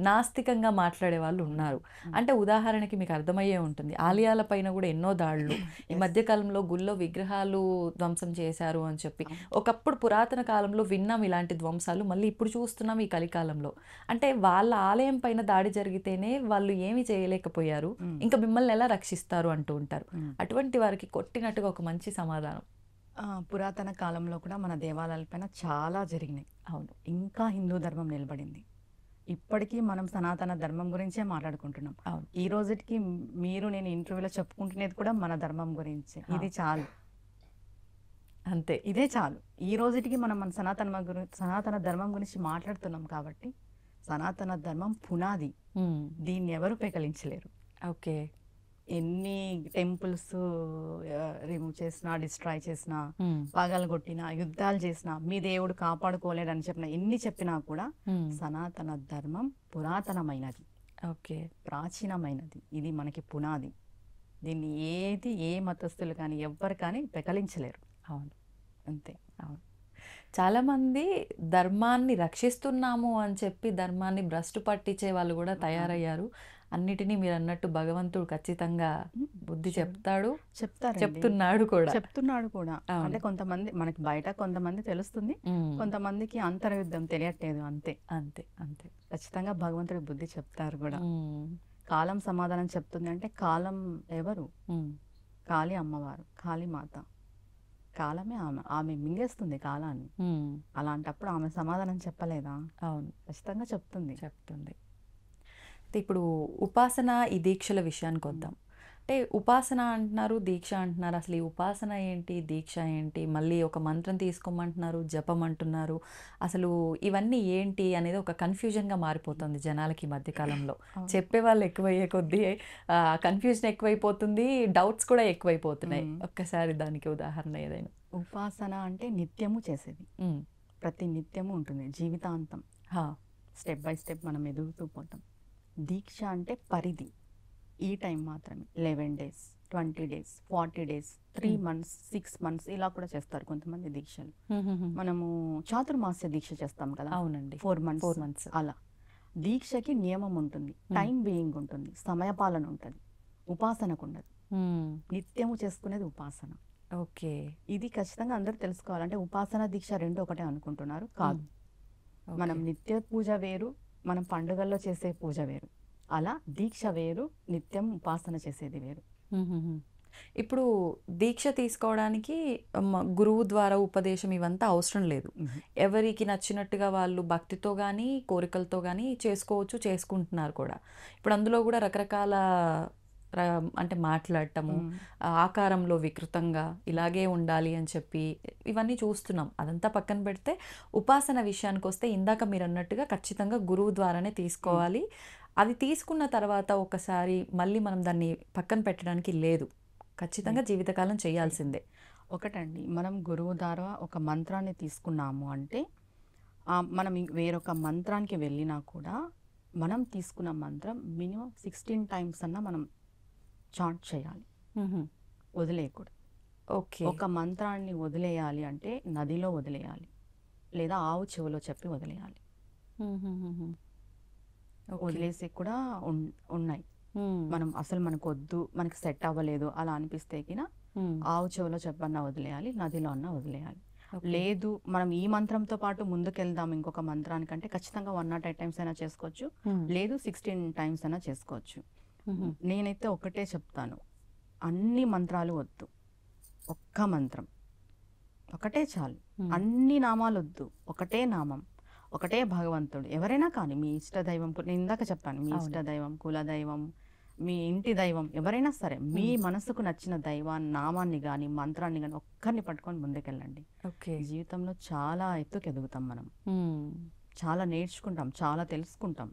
నాస్తికంగా మాట్లాడే వాళ్ళు ఉన్నారు. అంటే ఉదాహరణకి మీకు అర్థమయ్యే ఉంటుంది, ఆలయాల పైన కూడా ఎన్నో దాడులు, ఈ మధ్యకాలంలో గుళ్ళో విగ్రహాలు ధ్వంసం చేశారు అని చెప్పి. ఒకప్పుడు పురాతన కాలంలో విన్నాం ఇలాంటి ధ్వంసాలు, మళ్ళీ ఇప్పుడు చూస్తున్నాం ఈ కలికాలంలో. అంటే వాళ్ళ ఆలయం పైన దాడి జరిగితేనే వాళ్ళు ఏమి చేయలేకపోయారు, ఇంకా మిమ్మల్ని ఎలా రక్షిస్తారు అంటూ ఉంటారు. అటువంటి వారికి కొట్టినట్టుగా ఒక మంచి సమాధానం. పురాతన కాలంలో కూడా మన దేవాలయాలపైన చాలా జరిగినాయి. అవును, ఇంకా హిందూ ధర్మం నిలబడింది. ఇప్పటికీ మనం సనాతన ధర్మం గురించే మాట్లాడుకుంటున్నాం. అవును, ఈ రోజుకి మీరు నేను ఇంటర్వ్యూలో చెప్పుకుంటున్నది కూడా మన ధర్మం గురించి. ఇది చాలు, అంతే, ఇదే చాలు. ఈ రోజుకి మనం మన సనాతన ధర్మం గురించి మాట్లాడుతున్నాం కాబట్టి సనాతన ధర్మం పునాది, దీన్ని ఎవరు పెకలించలేరు. ఓకే, ఎన్ని టెంపుల్స్ రిమూవ్ చేసినా, డిస్ట్రాయ్ చేసినా, పగలు కొట్టినా, యుద్ధాలు చేసినా, మీ దేవుడు కాపాడుకోలేడని చెప్పిన ఎన్ని చెప్పినా కూడా సనాతన ధర్మం పురాతనమైనది, ఓకే, ప్రాచీనమైనది. ఇది మనకి పునాది. దీన్ని ఏ మతస్థులు కానీ ఎవ్వరు కానీ పెకలించలేరు. అవును, అంతే. అవును. చాలామంది ధర్మాన్ని రక్షిస్తున్నాము అని చెప్పి ధర్మాన్ని భ్రష్టు పట్టించే వాళ్ళు కూడా తయారయ్యారు. అన్నిటినీ మీరు అన్నట్టు భగవంతుడు ఖచ్చితంగా బుద్ధి చెప్తున్నాడు కూడా. అంటే కొంతమంది మనకి బయట కొంతమంది తెలుస్తుంది, కొంతమందికి అంతర్యుద్ధం తెలియట్లేదు, అంతే. అంతే, అంతే, ఖచ్చితంగా భగవంతుడి బుద్ధి చెప్తారు కూడా. కాలం సమాధానం చెప్తుంది అంటే, కాలం ఎవరు? కాళీ అమ్మవారు, కాళీ మాత. కాలమే ఆమె మింగేస్తుంది కాలాన్ని. అలాంటప్పుడు ఆమె సమాధానం చెప్పలేదా? అవును, ఖచ్చితంగా చెప్తుంది. ఇప్పుడు ఉపాసన, ఈ దీక్షల విషయానికి వద్దాం. అంటే ఉపాసన అంటున్నారు, దీక్ష అంటున్నారు. అసలు ఈ ఉపాసన ఏంటి, దీక్ష ఏంటి, మళ్ళీ ఒక మంత్రం తీసుకోమంటున్నారు, జపం అంటున్నారు. అసలు ఇవన్నీ ఏంటి అనేది ఒక కన్ఫ్యూజన్గా మారిపోతుంది జనాలకి ఈ మధ్యకాలంలో. చెప్పేవాళ్ళు ఎక్కువయ్యే కొద్దీ కన్ఫ్యూజన్ ఎక్కువైపోతుంది, డౌట్స్ కూడా ఎక్కువైపోతున్నాయి. ఒక్కసారి దానికి ఉదాహరణ ఏదైనా. ఉపాసన అంటే నిత్యము చేసేది, ప్రతి నిత్యము ఉంటుంది, జీవితాంతం స్టెప్ బై స్టెప్ మనం ఎదుగుతూ పోతాం. దీక్ష అంటే పరిధి, ఈ టైం మాత్రమే, 11 days, 20 days, 40 days, 3 months, 6 months ఇలా కూడా చేస్తారు కొంతమంది దీక్షలు. మనము చాతుర్మాస్య దీక్ష చేస్తాం కదా. అవునండి, 4 months. అలా దీక్షకి నియమం ఉంటుంది, టైం బీయింగ్ ఉంటుంది, సమయపాలన ఉంటుంది. ఉపాసనకు ఉండదు. నిత్యము చేసుకునేది ఉపాసన. ఓకే, ఇది ఖచ్చితంగా అందరూ తెలుసుకోవాలంటే ఉపాసన దీక్ష రెండు ఒకటే అనుకుంటున్నారు, కాదు. మనం నిత్య పూజ వేరు, మనం పండుగల్లో చేసే పూజ వేరు. అలా దీక్ష వేరు, నిత్యం ఉపాసన చేసేది వేరు. ఇప్పుడు దీక్ష తీసుకోవడానికి గురువు ద్వారా ఉపదేశం ఇవంతా అవసరం లేదు. ఎవరికి నచ్చినట్టుగా వాళ్ళు భక్తితో కానీ కోరికలతో కానీ చేసుకోవచ్చు, చేసుకుంటున్నారు కూడా. ఇప్పుడు అందులో కూడా రకరకాల అంటే మాట్లాడటము, ఆకారంలో వికృతంగా ఇలాగే ఉండాలి అని చెప్పి ఇవన్నీ చూస్తున్నాం. అదంతా పక్కన పెడితే ఉపాసన విషయానికి వస్తే ఇందాక మీరు అన్నట్టుగా ఖచ్చితంగా గురువు ద్వారానే తీసుకోవాలి. అది తీసుకున్న తర్వాత ఒకసారి మళ్ళీ మనం దాన్ని పక్కన పెట్టడానికి లేదు, ఖచ్చితంగా జీవితకాలం చేయాల్సిందే. ఒకటండి, మనం గురువు ద్వారా ఒక మంత్రాన్ని తీసుకున్నాము అంటే మనం వేరొక మంత్రానికి వెళ్ళినా కూడా మనం తీసుకున్న మంత్రం మినిమం 16 times అన్నా మనం చాంట్ చేయాలి, వదిలేయకూడదు. ఓకే, ఒక మంత్రాన్ని వదిలేయాలి అంటే నదిలో వదిలేయాలి, లేదా ఆవు చెవిలో చెప్పి వదిలేయాలి. వదిలేసి కూడా ఉన్నాయి. మనం అసలు మనకు వద్దు, మనకి సెట్ అవ్వలేదు అలా అనిపిస్తే కినా ఆవు చెవిలో చెప్పన్నా వదిలేయాలి, నదిలో అన్నా వదిలేయాలి. లేదు మనం ఈ మంత్రంతో పాటు ముందుకెళ్దాం ఇంకొక మంత్రానికంటే ఖచ్చితంగా 108 టైమ్స్ అయినా చేసుకోవచ్చు, లేదు 16 టైమ్స్ అయినా చేసుకోవచ్చు. నేనైతే ఒకటే చెప్తాను, అన్ని మంత్రాలు వద్దు, ఒక్క మంత్రం ఒకటే చాలు. అన్ని నామాలు వద్దు, ఒకటే నామం, ఒకటే భగవంతుడు. ఎవరైనా కానీ మీ ఇష్ట దైవం, నేను ఇందాక చెప్పాను, మీ ఇష్ట దైవం, కుల దైవం, మీ ఇంటి దైవం, ఎవరైనా సరే మీ మనసుకు నచ్చిన దైవాన్ని, నామాన్ని కానీ మంత్రాన్ని కానీ ఒక్కరిని పట్టుకొని ముందుకెళ్ళండి. జీవితంలో చాలా ఎత్తుకు ఎదుగుతాం మనం, చాలా నేర్చుకుంటాం, చాలా తెలుసుకుంటాం.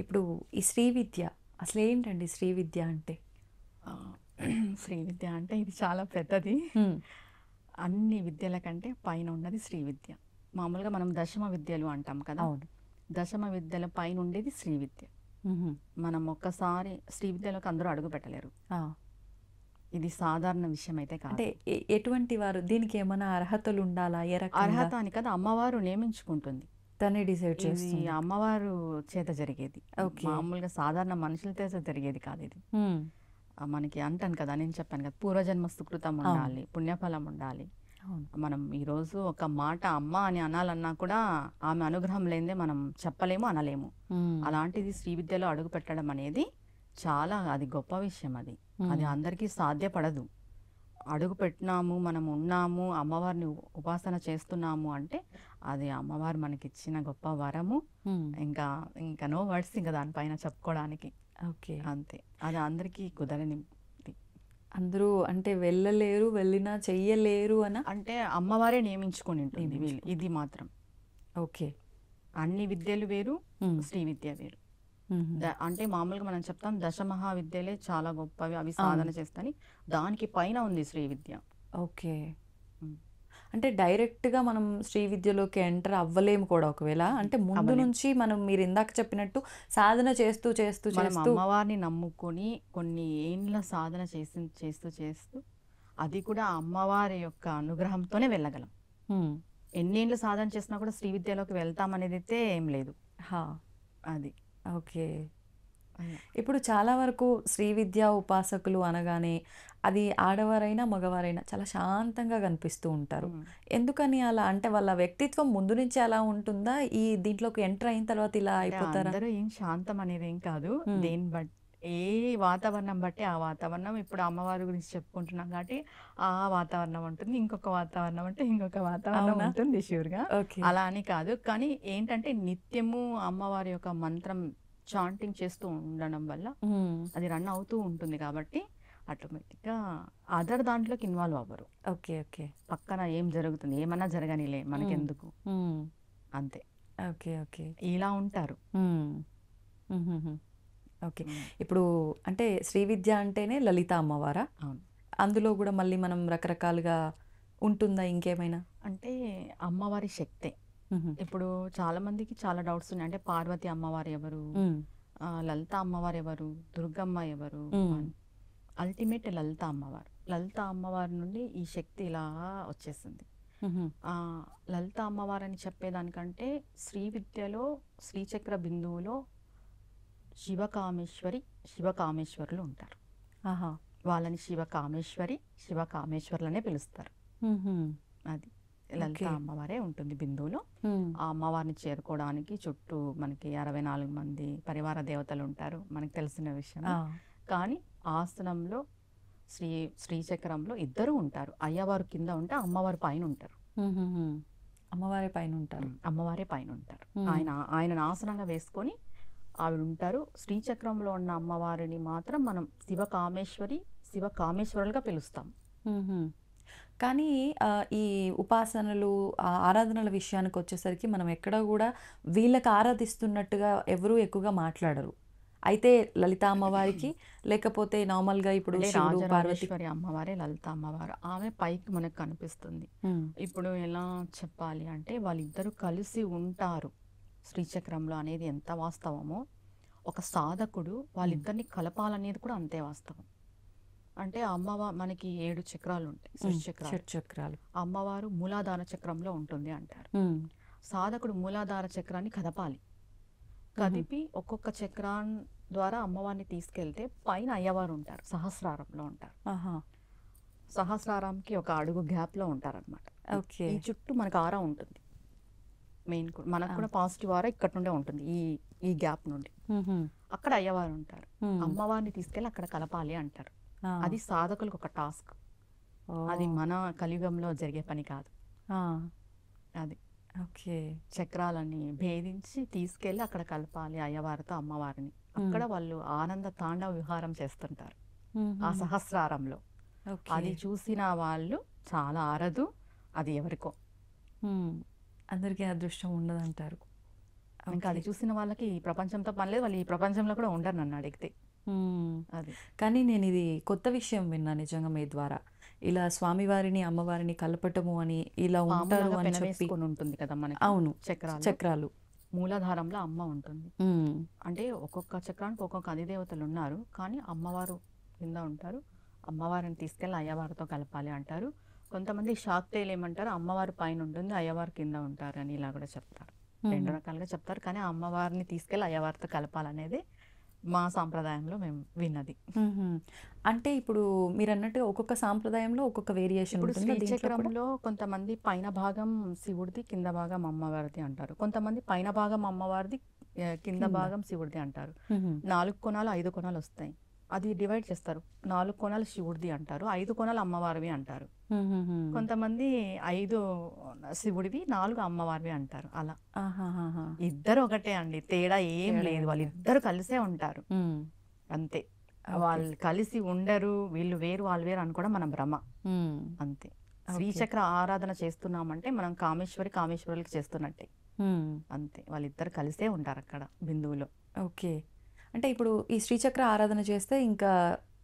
ఇప్పుడు ఈ శ్రీ విద్య అసలు ఏంటండి? శ్రీ విద్య అంటే శ్రీ విద్య అంటే ఇది చాలా పెద్దది. అన్ని విద్యల కంటే పైన ఉన్నది శ్రీ విద్య. మామూలుగా మనం దశమ విద్యలు అంటాం కదా, దశమ విద్యల పైన ఉండేది శ్రీ విద్య. మనం ఒక్కసారి శ్రీ విద్యలోకి అందరూ అడుగు పెట్టలేరు. ఇది సాధారణ విషయం అయితే కాదు. అంటే ఎటువంటి వారు దీనికి ఏమైనా అర్హతలు ఉండాలా? అర్హత అని కదా అమ్మవారు నియమించుకుంటుంది, తనే డిసైడ్ చేస్తుంది. అమ్మవారు చేత జరిగేది, మామూలుగా సాధారణ మనుషులతో జరిగేది కాదు ఇది. మనకి అంటాను కదా, నేను చెప్పాను కదా, పూర్వజన్మ సుకృతం ఉండాలి, పుణ్యఫలం ఉండాలి. మనం ఈరోజు ఒక మాట అమ్మ అని అనాలన్నా కూడా ఆమె అనుగ్రహం లేదే మనం చెప్పలేము, అనలేము. అలాంటిది శ్రీ విద్యలో అడుగు పెట్టడం అనేది చాలా, అది గొప్ప విషయం. అది అందరికీ సాధ్యపడదు. అడుగు పెట్టినాము, మనం ఉన్నాము, అమ్మవారిని ఉపాసన చేస్తున్నాము అంటే అది అమ్మవారు మనకి ఇచ్చిన గొప్ప వరము. ఇంకా నో వర్డ్స్ ఇంకా దానిపైన చెప్పుకోవడానికి. అంతే, అది అందరికీ కుదరని. అందరూ అంటే వెళ్ళలేరు, వెళ్ళినా చెయ్యలేరు అంటే అమ్మవారే నియమించుకొని ఉంటుంది ఇది మాత్రం. అన్ని విద్యలు వేరు, శ్రీ విద్య వేరు. అంటే మామూలుగా మనం చెప్తాం దశమహా విద్యలే చాలా గొప్పవి, అవి సాధన చేస్తాని, దానికి పైన ఉంది శ్రీ విద్య. అంటే డైరెక్ట్గా మనం శ్రీ విద్యలోకి ఎంటర్ అవ్వలేము కూడా ఒకవేళ. అంటే ముందు నుంచి మనం మీరు ఇందాక చెప్పినట్టు సాధన చేస్తూ చేస్తూ చేస్తూ అమ్మవారిని నమ్ముకొని కొన్ని ఏండ్ల సాధన చేస్తూ అది కూడా అమ్మవారి యొక్క అనుగ్రహంతోనే వెళ్ళగలం. ఎన్నేళ్ళు సాధన చేసినా కూడా శ్రీ విద్యలోకి వెళ్తామనేది అయితే ఏం లేదు. అది ఇప్పుడు చాలా వరకు శ్రీ విద్యా ఉపాసకులు అనగానే అది ఆడవారైనా మగవారైనా చాలా శాంతంగా కనిపిస్తూ ఉంటారు. ఎందుకని అలా? అంటే వాళ్ళ వ్యక్తిత్వం ముందు నుంచి అలా ఉంటుందా? ఈ దీంట్లోకి ఎంటర్ అయిన తర్వాత ఇలా అయిపోతారా? అందరూ ఏం శాంతం అనేది ఏం కాదు, దేని బట్టి ఏ వాతావరణం బట్టి ఆ వాతావరణం. ఇప్పుడు అమ్మవారి గురించి చెప్పుకుంటున్నాం కాబట్టి ఆ వాతావరణం ఉంటుంది, ఇంకొక వాతావరణం అంటే ఇంకొక వాతావరణం ఉంటుంది ష్యూర్గా. అలా అని కాదు, కానీ ఏంటంటే నిత్యము అమ్మవారి యొక్క మంత్రం చాంటింగ్ చేస్తూ ఉండడం వల్ల అది రన్ అవుతూ ఉంటుంది కాబట్టి ఆటోమేటిక్గా అదర్ దాంట్లోకి ఇన్వాల్వ్ అవ్వరు. పక్కన ఏం జరుగుతుంది, ఏమన్నా జరగనిలే మనకెందుకు, అంతే. ఇలా ఉంటారు. ఇప్పుడు అంటే శ్రీ విద్య అంటేనే లలిత అమ్మవారా? అవును. అందులో కూడా మళ్ళీ మనం రకరకాలుగా ఉంటుందా ఇంకేమైనా? అంటే అమ్మవారి శక్తే. ఇప్పుడు చాలా మందికి చాలా డౌట్స్ ఉన్నాయి. అంటే పార్వతి అమ్మవారు ఎవరు, లలిత అమ్మవారు ఎవరు, దుర్గమ్మ ఎవరు? అల్టిమేట్ లలిత అమ్మవారు. లలిత అమ్మవారి నుండి ఈ శక్తి ఇలా వచ్చేసింది. లలిత అమ్మవారు అని చెప్పేదానికంటే శ్రీ విద్యలో శ్రీచక్ర బిందువులో శివకామేశ్వరులు ఉంటారు. వాళ్ళని శివకామేశ్వరులనే పిలుస్తారు. అది లలిత అమ్మవారే ఉంటుంది బిందువులో. ఆ అమ్మవారిని చేరుకోవడానికి చుట్టూ మనకి 64 మంది పరివార దేవతలు ఉంటారు, మనకు తెలిసిన విషయం. కానీ ఆసనంలో శ్రీచక్రంలో ఇద్దరు ఉంటారు. అయ్యవారు కింద ఉంటే అమ్మవారు పైన ఉంటారు. అమ్మవారే పైన ఉంటారు. ఆయన ఆసనంగా వేసుకొని ఆవిడ ఉంటారు. శ్రీచక్రంలో ఉన్న అమ్మవారిని మాత్రం మనం శివకామేశ్వరులుగా పిలుస్తాం. కానీ ఈ ఉపాసనలు ఆరాధనల విషయానికి వచ్చేసరికి మనం ఎక్కడ కూడా వీళ్ళకి ఆరాధిస్తున్నట్టుగా ఎవరు ఎక్కువగా మాట్లాడరు. అయితే లలిత అమ్మవారికి, లేకపోతే నార్మల్గా ఇప్పుడు శివుడు పార్వతీశ్వరి అమ్మవారే లలిత అమ్మవారు. ఆమె పైకి మనకు కనిపిస్తుంది. ఇప్పుడు ఎలా చెప్పాలి అంటే వాళ్ళిద్దరూ కలిసి ఉంటారు శ్రీచక్రంలో అనేది ఎంత వాస్తవమో, ఒక సాధకుడు వాళ్ళిద్దరిని కలపాలనేది కూడా అంతే వాస్తవం. అంటే అమ్మవారు మనకి 7 చక్రాలు ఉంటాయి, చక్రాలు. అమ్మవారు మూలాధార చక్రంలో ఉంటుంది అంటారు. సాధకుడు మూలాధార చక్రాన్ని కదపాలి. కదిపి ఒక్కొక్క చక్రాన్ని ద్వారా అమ్మవారిని తీసుకెళ్తే పైన అయ్యవారు ఉంటారు, సహస్రారంలో ఉంటారు. ఆహా! సహస్రారంకి ఒక అడుగు గ్యాప్లో ఉంటారనమాట. ఓకే. ఈ చుట్టూ మనకు ఆరా ఉంటుంది. మెయిన్ కూడా మనకు కూడా పాజిటివ్ ఆరా ఇక్కడ నుండే ఉంటుంది, ఈ ఈ గ్యాప్ నుండి. హుహు. అక్కడ అయ్యవారు ఉంటారు. అమ్మవారిని తీసుకెళ్ళి అక్కడ కలపాలి అంటారు. ఆ! అది సాధకులకు ఒక టాస్క్. అది ఓహ్! మన కలియుగంలో జరిగే పని కాదు. ఆ! అది ఓకే. చక్రాలని భేదించి తీసుకెళ్ళి అక్కడ కలపాలి అయ్యవారితో అమ్మవారిని. అక్కడ వాళ్ళు ఆనంద తాండవ విహారం చేస్తుంటారు ఆ హుహు. సహస్రారంలో. ఓకే. అది చూసిన వాళ్ళు చాలా అరదు, అది ఎవరికో. హ్మ్. అందరికీ అదృష్టం ఉండదంటారు. ఇంకా అది ఓకే. చూసిన వాళ్ళకి ఈ ప్రపంచంతో పని లేదు, వాళ్ళు ఈ ప్రపంచంలో కూడా ఉండరు నన్ను అడిగితే. హ్మ్. అది కానీ నేనిది కొత్త విషయం విన్నా నిజంగా మీ ద్వారా. ఇలా స్వామివారిని, అమ్మవారిని కలపటము అని, ఇలా ఉంటారు పాములాగా అని చెప్పి. పెనవేసుకొని ఉంటుంది కదా మనకి అవును. చక్రాలు. చక్రాలు. మూలాధారంలో అమ్మ ఉంటుంది. హ్మ్. అంటే ఒక్కొక్క చక్రానికి ఒక్కొక్క అధిదేవతలు ఉన్నారు, కానీ అమ్మవారు కింద ఉంటారు. అమ్మవారిని తీసుకెళ్ళి అయ్యవారితో కలపాలి అంటారు. కొంతమంది శాక్తేయులు ఏమంటారు, అమ్మవారు పైన ఉంటుంది, అయ్యవారు కింద ఉంటారు అని ఇలా కూడా చెప్తారు. రెండు హుహు. రకాలుగా చెప్తారు, కానీ ఆ అమ్మవారిని తీసుకెళ్ళి అయ్యవారితో కలపాలనేది మా సాంప్రదాయంలో మేము విన్నది. హుహు. అంటే ఇప్పుడు మీరన్నట్టుగా ఒక్కొక్క సాంప్రదాయంలో ఒక్కొక్క వేరియేషన్ ఇప్పుడు ఉంటుందా దీంట్లో కూడా? శ్రీచక్రంలో కొంతమంది పైన భాగం శివుడిది, కింద భాగం అమ్మవారిది అంటారు. కొంతమంది పైన భాగం అమ్మవారిది, కింద కింద. భాగం శివుడిది అంటారు. హుహు. 4 కోణాలు 5 కోణాలు వస్తాయి. అది డివైడ్ చేస్తారు. 4 కోణాలు శివుడిది అంటారు, 5 కోణాలు అమ్మవారివి అంటారు. హుహుహు. కొంతమంది 5 శివుడివి, 4 అమ్మవారివి అంటారు. అలా ఆహాహాహా! ఇద్దరు ఒకటే అండి, తేడా ఏం తేడా లేదు. ఏం లేదు. వాళ్ళిద్దరు కలిసే ఉంటారు హ్మ్. అంతే. ఓకే. వాళ్ళు కలిసి ఉండరు, వీళ్ళు వేరు వాళ్ళు వేరు అనుకోవడం మన భ్రమ హ్మ్. అంతే. ఓకే. శ్రీచక్ర ఆరాధన చేస్తున్నామంటే మనం కామేశ్వరులకి చేస్తున్నట్టే. హ్మ్. అంతే, వాళ్ళిద్దరు కలిసే ఉంటారు అక్కడ బిందువులో. ఓకే. అంటే ఇప్పుడు ఈ శ్రీచక్ర ఆరాధన చేస్తే ఇంకా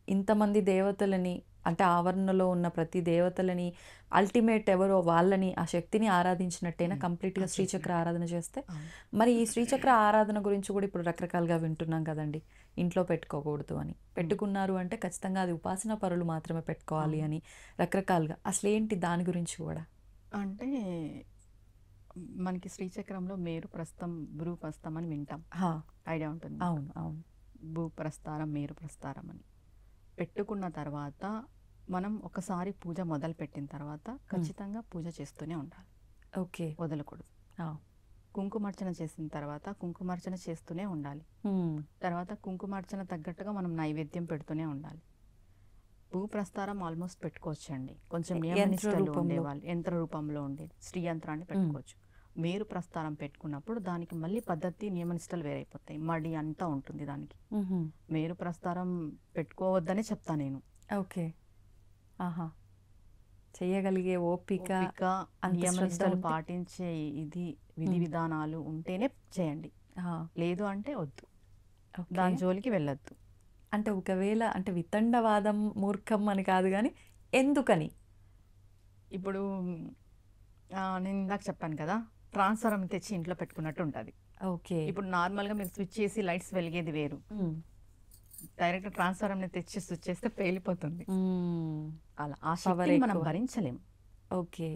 ఇంతమంది దేవతలని, అంటే ఆవరణలో ఉన్న ప్రతి దేవతలని, అల్టిమేట్ ఎవరో వాళ్ళని, ఆ శక్తిని ఆరాధించినట్టేనా కంప్లీట్‌గా శ్రీచక్ర చేసినట్టే. ఆరాధన చేస్తే? అవును. మరి ఈ శ్రీచక్ర ఆరాధన గురించి కూడా ఇప్పుడు రకరకాలుగా వింటున్నాం కదండీ! ఇంట్లో పెట్టుకోకూడదు అని. పెట్టుకున్నారు అంటే ఖచ్చితంగా అది ఉపాసనా పరులు మాత్రమే పెట్టుకోవాలి అవును. అని రకరకాలుగా. అసలేంటి దాని గురించి కూడా? అంటే మనకి శ్రీచక్రంలో మేరు ప్రస్థం, భ్రూ ప్రస్థం అని వింటాం. హా! ఐడియా ఉంటుంది. అవును. అవును. భూ ప్రస్థారం, మేరు ప్రస్థారం అని పెట్టుకున్న తర్వాత మనం ఒకసారి పూజ మొదలుపెట్టిన తర్వాత ఖచ్చితంగా పూజ చేస్తూనే ఉండాలి, ఓకే. వదలకూడదు. ఆ! కుంకుమార్చన చేసిన తర్వాత కుంకుమార్చన చేస్తూనే ఉండాలి. హ్మ్. తర్వాత కుంకుమార్చన తగ్గట్టుగా మనం నైవేద్యం పెడుతూనే ఉండాలి. భూప్రస్థారం ఆల్మోస్ట్ పెట్టుకోవచ్చండి, కొంచెం యంత్ర నియమనిష్టలు రూపంలో. ఉండేవాళ్ళు యంత్ర రూపంలో ఉండే శ్రీ యంత్రాన్ని పెట్టుకోవచ్చు. మేరు ప్రస్థారం పెట్టుకున్నప్పుడు దానికి మళ్ళీ పద్ధతి నియమనిష్టలు వేరైపోతాయి, మడి అంతా ఉంటుంది దానికి. హుహు. మేరు ప్రస్థారం పెట్టుకోవద్దనే చెప్తా నేను. ఓకే. ఆహా! చెయ్యగలిగే ఓపిక, ఓపిక, అంత శ్రద్ధ నియమనిష్టలు ఉంటే. పాటించే ఇది విధి విధానాలు ఉంటేనే చేయండి, ఆ! లేదు అంటే వద్దు, ఓకే. దాని జోలికి వెళ్ళొద్దు. అంటే ఒకవేళ అంటే వితండవాదం మూర్ఖం అని కాదు గానీ, ఎందుకని? ఇప్పుడు నేను ఇందాక చెప్పాను కదా, ట్రాన్స్ఫార్మర్ తెచ్చి ఇంట్లో పెట్టుకున్నట్టు ఉంటుంది. ఓకే. ఇప్పుడు నార్మల్గా మీరు స్విచ్ చేసి లైట్స్ వెలిగేది వేరు, హ్మ్. డైరెక్ట్ ట్రాన్స్ఫార్మర్ని తెచ్చి స్విచ్ చేస్తే పేలిపోతుంది. హ్మ్. అలా ఆ పవర్ శక్తిని మనం ఎక్కువ. భరించలేం. ఓకే.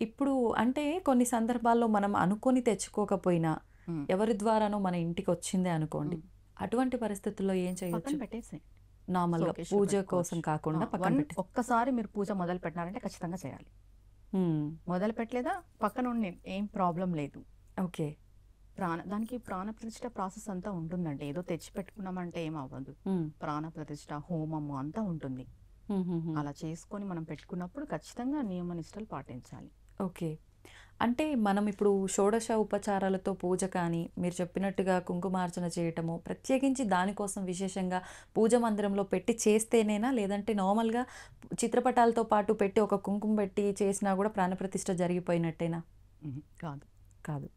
ఇప్పుడు అంటే కొన్ని సందర్భాల్లో మనం అనుకోని తెచ్చుకోకపోయినా, ఉమ్, ఎవరి ద్వారానో మన ఇంటికొచ్చిందే అనుకోండి. ఉమ్. అటువంటి పరిస్థితుల్లో ఏం పక్కన చేయొచ్చు? పెట్టేసేయండి, నార్మల్‌గా షోకేస్లో పూజ పెట్టుకోవచ్చు. కోసం కాకుండా పక్కన పెట్టేసి. ఒక్కసారి మీరు పూజ మొదలు పెట్టినారంటే ఖచ్చితంగా చేయాలి. హ్మ్. మొదలు పెట్టలేదా, పక్కన ఉండి ఏం ప్రాబ్లం లేదు. ఓకే. దానికి ప్రాణ ప్రతిష్ఠ ప్రాసెస్ అంతా ఉంటుందండి, ఏదో తెచ్చి పెట్టుకున్నామంటే ఏం అవ్వదు. హ్మ్. ప్రాణ ప్రతిష్ఠ, హోమము అంతా ఉంటుంది. హుహుహు. అలా చేసుకొని మనం పెట్టుకున్నప్పుడు ఖచ్చితంగా నియమనిష్టలు పాటించాలి. ఓకే. అంటే మనం ఇప్పుడు షోడశ ఉపచారాలతో పూజ కానీ, మీరు చెప్పినట్టుగా కుంకుమార్చన చేయటము, ప్రత్యేకించి దానికోసం విశేషంగా పూజ మందిరంలో పెట్టి చేస్తేనేనా? లేదంటే నార్మల్‌గా చిత్రపటాలతో పాటు పెట్టి ఒక కుంకుమ పెట్టి చేసినా కూడా ప్రాణప్రతిష్ఠ జరిగిపోయినట్టేనా? కాదు, కాదు.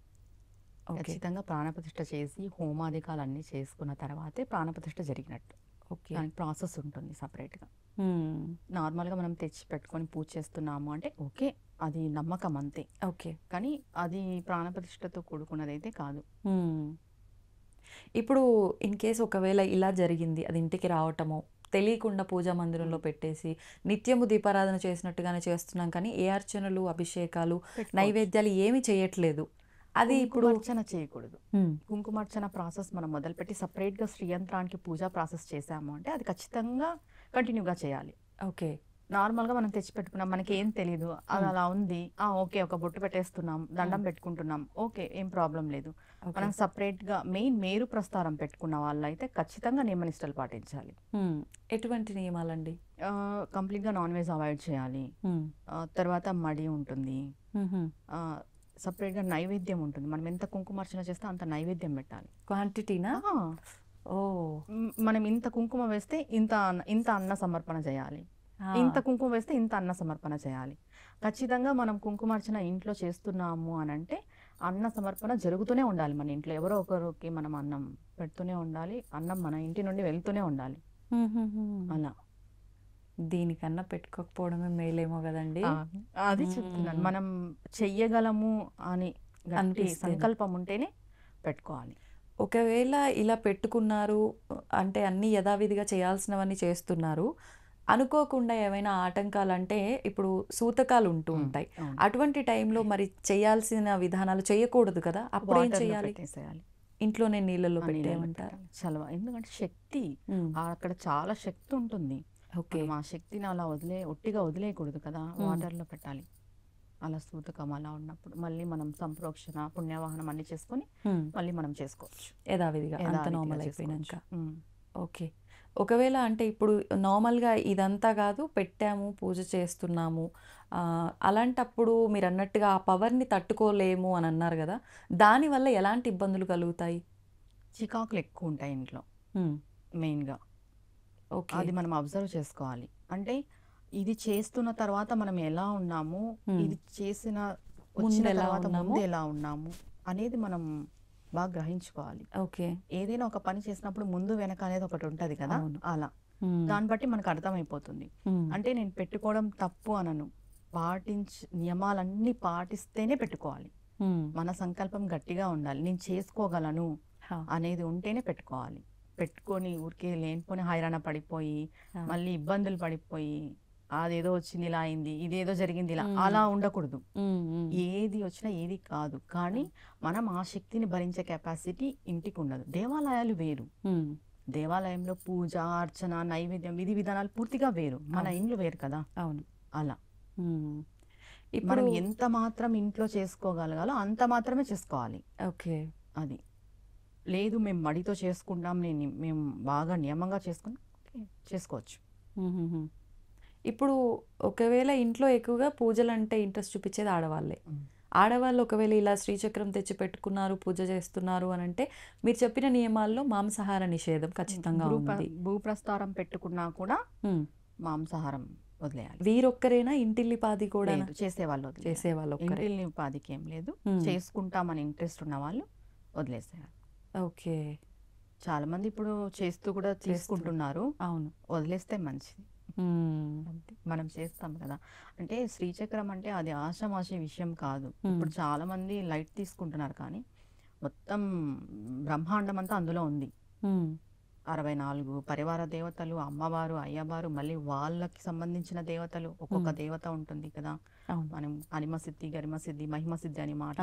ఓకే. ఖచ్చితంగా ప్రాణప్రతిష్ఠ చేసి హోమాధికాలన్నీ చేసుకున్న తర్వాతే ప్రాణప్రతిష్ఠ జరిగినట్టు. ఓకే. దానికి ప్రాసెస్ ఉంటుంది సపరేట్గా. హ్మ్. నార్మల్గా మనం తెచ్చి పెట్టుకొని పూజ చేస్తున్నాము అంటే ఓకే, అది నమ్మకం అంతే, ఓకే. కానీ అది ప్రాణప్రతిష్ఠతో కూడుకున్నదైతే కాదు. హ్మ్. ఇప్పుడు ఇన్ కేస్ ఒకవేళ ఇలా జరిగింది, అది ఇంటికి రావటమో, తెలియకుండా పూజా మందిరంలో పెట్టేసి, నిత్యము దీపారాధన చేసినట్టుగానే చేస్తున్నాం కానీ, ఏ అర్చనలు, అభిషేకాలు, పెట్టుకోవచ్చు. నైవేద్యాలు ఏమి చేయట్లేదు. అది ఇప్పుడు కుంకుమార్చన చేయకూడదు. కుంకుమార్చన ప్రాసెస్ మనం మొదలుపెట్టి సపరేట్గా శ్రీయంత్రానికి పూజా ప్రాసెస్ చేసాము అంటే అది ఖచ్చితంగా కంటిన్యూగా చేయాలి. ఓకే. నార్మల్గా మనం తెచ్చి పెట్టుకున్నాం, మనకి ఏం తెలియదు, అది అలా ఉంది, ఓకే ఒక బొట్టు పెట్టేస్తున్నాం, దండం పెట్టుకుంటున్నాం, ఓకే ఏం ప్రాబ్లం లేదు. మనం సపరేట్గా మెయిన్ మేరు ప్రస్తారం పెట్టుకున్న వాళ్ళైతే ఖచ్చితంగా నియమనిష్టలు పాటించాలి. ఎటువంటి నియమాలండి? కంప్లీట్గా నాన్ వెజ్ అవాయిడ్ చేయాలి. తర్వాత మడి ఉంటుంది, సపరేట్గా నైవేద్యం ఉంటుంది. మనం ఎంత కుంకుమార్చన చేస్తే అంత నైవేద్యం పెట్టాలి. క్వాంటిటీనా? మనం ఇంత కుంకుమ వేస్తే ఇంత అన్న సమర్పణ చేయాలి, ఇంత కుంకుమ వేస్తే ఇంత అన్న సమర్పణ చేయాలి. ఖచ్చితంగా మనం కుంకుమార్చన ఇంట్లో చేస్తున్నాము అని అంటే అన్న సమర్పణ జరుగుతూనే ఉండాలి. మన ఇంట్లో ఎవరో ఒకరికి మనం అన్నం పెడుతూనే ఉండాలి, అన్నం మన ఇంటి నుండి వెళ్తూనే ఉండాలి. అలా దీనికన్నా పెట్టుకోకపోవడమే మేలేమో కదండి. అది చెప్తున్నాను, మనం చెయ్యగలము అని గట్టి సంకల్పం ఉంటేనే పెట్టుకోవాలి. ఒకవేళ ఇలా పెట్టుకున్నారు అంటే అన్ని యథావిధిగా చేయాల్సినవన్నీ చేస్తున్నారు, అనుకోకుండా ఏమైనా ఆటంకాలు అంటే ఇప్పుడు సూతకాలు ఉంటూ ఉంటాయి, అటువంటి టైంలో మరి చేయాల్సిన విధానాలు చేయకూడదు కదా, అప్పుడు ఏం చేయాలి? ఇంట్లోనే నీళ్ళలో పెట్టేయమంటారు చలవ. ఎందుకంటే శక్తి అక్కడ చాలా శక్తి ఉంటుంది. ఆ శక్తిని అలా ఒట్టిగా వదిలేయకూడదు కదా, వాటర్లో పెట్టాలి. అలా సూతకం అలా ఉన్నప్పుడు మళ్ళీ మనం సంప్రోక్షణ పుణ్యవాహనం అన్ని చేసుకొని మళ్ళీ మనం చేసుకోవచ్చు యథావిధిగా, అంత నార్మల్ అయిపోయినాక. ఓకే. ఒకవేళ అంటే ఇప్పుడు నార్మల్గా ఇదంతా కాదు, పెట్టాము పూజ చేస్తున్నాము, అలాంటప్పుడు మీరు అన్నట్టుగా ఆ పవర్ని తట్టుకోలేము అని అన్నారు కదా, దానివల్ల ఎలాంటి ఇబ్బందులు కలుగుతాయి? చికాకులు ఎక్కువ ఉంటాయి ఇంట్లో మెయిన్గా. ఓకే, అది మనం అబ్జర్వ్ చేసుకోవాలి. అంటే ఇది చేస్తున్న తర్వాత మనం ఎలా ఉన్నాము, ఇది వచ్చిన తర్వాత ముందు ఎలా ఉన్నాము అనేది మనం బాగా గ్రహించుకోవాలి. ఓకే, ఏదైనా ఒక పని చేసినప్పుడు ముందు వెనక అనేది ఒకటి ఉంటది కదా, అలా దాన్ని బట్టి మనకు అర్థమైపోతుంది. అంటే నేను పెట్టుకోవడం తప్పు అనను, నియమాలన్నీ పాటిస్తేనే పెట్టుకోవాలి. మన సంకల్పం గట్టిగా ఉండాలి, నేను చేసుకోగలను అనేది ఉంటేనే పెట్టుకోవాలి. పెట్టుకొని ఊరికే లేనిపోని హైరాణ పడిపోయి మళ్ళీ ఇబ్బందులు పడిపోయి అదేదో వచ్చింది ఇలా అయింది, ఇదేదో జరిగింది ఇలా, అలా ఉండకూడదు. ఏది వచ్చినా ఏది కాదు, కానీ మనం ఆ శక్తిని భరించే కెపాసిటీ ఇంటికి ఉండదు. దేవాలయాలు వేరు, దేవాలయంలో పూజ అర్చన నైవేద్యం విధి విధానాలు పూర్తిగా వేరు, మన ఇండ్లు వేరు కదా. అవును, అలా మనం ఎంత మాత్రం ఇంట్లో చేసుకోగలగాలో అంత మాత్రమే చేసుకోవాలి. ఓకే, అది లేదు మేము మడితో చేసుకుంటాం, మేము బాగా నియమంగా చేసుకోవచ్చు. ఇప్పుడు ఒకవేళ ఇంట్లో ఎక్కువగా పూజలు అంటే ఇంట్రెస్ట్ చూపించేది ఆడవాళ్ళే. ఆడవాళ్ళు ఒకవేళ ఇలా శ్రీచక్రం తెచ్చి పెట్టుకున్నారు, పూజ చేస్తున్నారు అని అంటే మీరు చెప్పిన నియమాల్లో మాంసాహార నిషేధం ఖచ్చితంగా ఉంది. భూప్రస్తారం పెట్టుకున్నా కూడా మాంసాహారం వదిలేయాలి. వీరొక్కరేనా? ఇంటిల్లిపాది కూడా చేసేవాళ్ళు ఇంటిల్లిపాదికి ఏం లేదు, చేసుకుంటామని ఇంట్రెస్ట్ ఉన్న వాళ్ళు వదిలేసేయాలి. ఓకే, చాలా మంది ఇప్పుడు చేస్తూ కూడా తీసుకుంటున్నారు. అవును, వదిలేస్తే మంచిది. మనం చేస్తాం కదా, అంటే శ్రీచక్రం అంటే అది ఆషామాషి విషయం కాదు. ఇప్పుడు చాలా మంది లైట్ తీసుకుంటున్నారు, కానీ మొత్తం బ్రహ్మాండం అంతా అందులో ఉంది. 64 పరివార దేవతలు, అమ్మవారు అయ్యవారు, మళ్ళీ వాళ్ళకి సంబంధించిన దేవతలు, ఒక్కొక్క దేవత ఉంటుంది కదా. మనం అనిమ సిద్ధి, గరిమ సిద్ధి, మహిమ సిద్ధి అని మాట,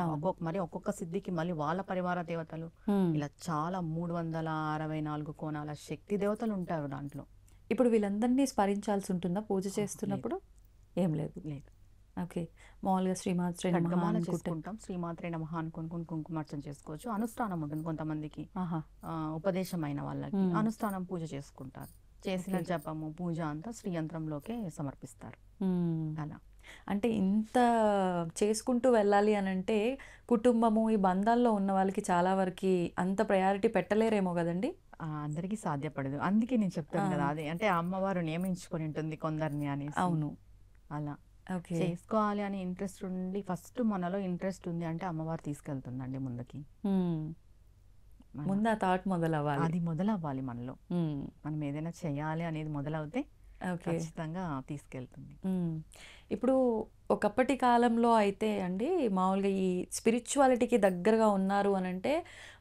మరి ఒక్కొక్క సిద్ధికి మళ్ళీ వాళ్ళ పరివార దేవతలు, ఇలా చాలా 364 కోణాల శక్తి దేవతలు ఉంటారు దాంట్లో. ఇప్పుడు వీళ్ళందరినీ స్మరించాల్సి ఉంటుందా పూజ చేస్తున్నప్పుడు? ఏం లేదు. ఓకే, మామూలుగా శ్రీమాత్రే నమః చేసుకుంటాం, శ్రీమాత్రే నమః అనుకుని కుంకుమార్చన చేసుకోవచ్చు. అనుష్ఠానం ఉంటుంది కొంతమందికి, ఉపదేశమైన వాళ్ళకి అనుష్ఠానం పూజ చేసుకుంటారు. చేసిన జపము పూజ అంతా శ్రీయంత్రంలోకే సమర్పిస్తారు. అలా అంటే ఇంత చేసుకుంటూ వెళ్ళాలి అని అంటే కుటుంబము ఈ బంధాల్లో ఉన్న వాళ్ళకి చాలా వరకు అంత ప్రయారిటీ పెట్టలేరేమో కదండి. అందరికీ సాధ్యపడదు, అందుకే నేను చెప్తాను కదా, అదే అంటే అమ్మవారు నియమించుకొని ఉంటుంది కొందరిని అని. అవును, అలా చేసుకోవాలి అని ఇంట్రెస్ట్ ఉండి, ఫస్ట్ మనలో ఇంట్రెస్ట్ ఉంది అంటే అమ్మవారు తీసుకెళ్తుందండి ముందుకి. ముందు ఆ థాట్ మొదలవ్వాలి, అది మొదలవ్వాలి మనలో. మనం ఏదైనా చేయాలి అనేది మొదలవుతే ఖచ్చితంగా తీసుకెళ్తుంది. ఇప్పుడు ఒకప్పటి కాలంలో అయితే అండి మామూలుగా ఈ స్పిరిచువాలిటీకి దగ్గరగా ఉన్నారు అని అంటే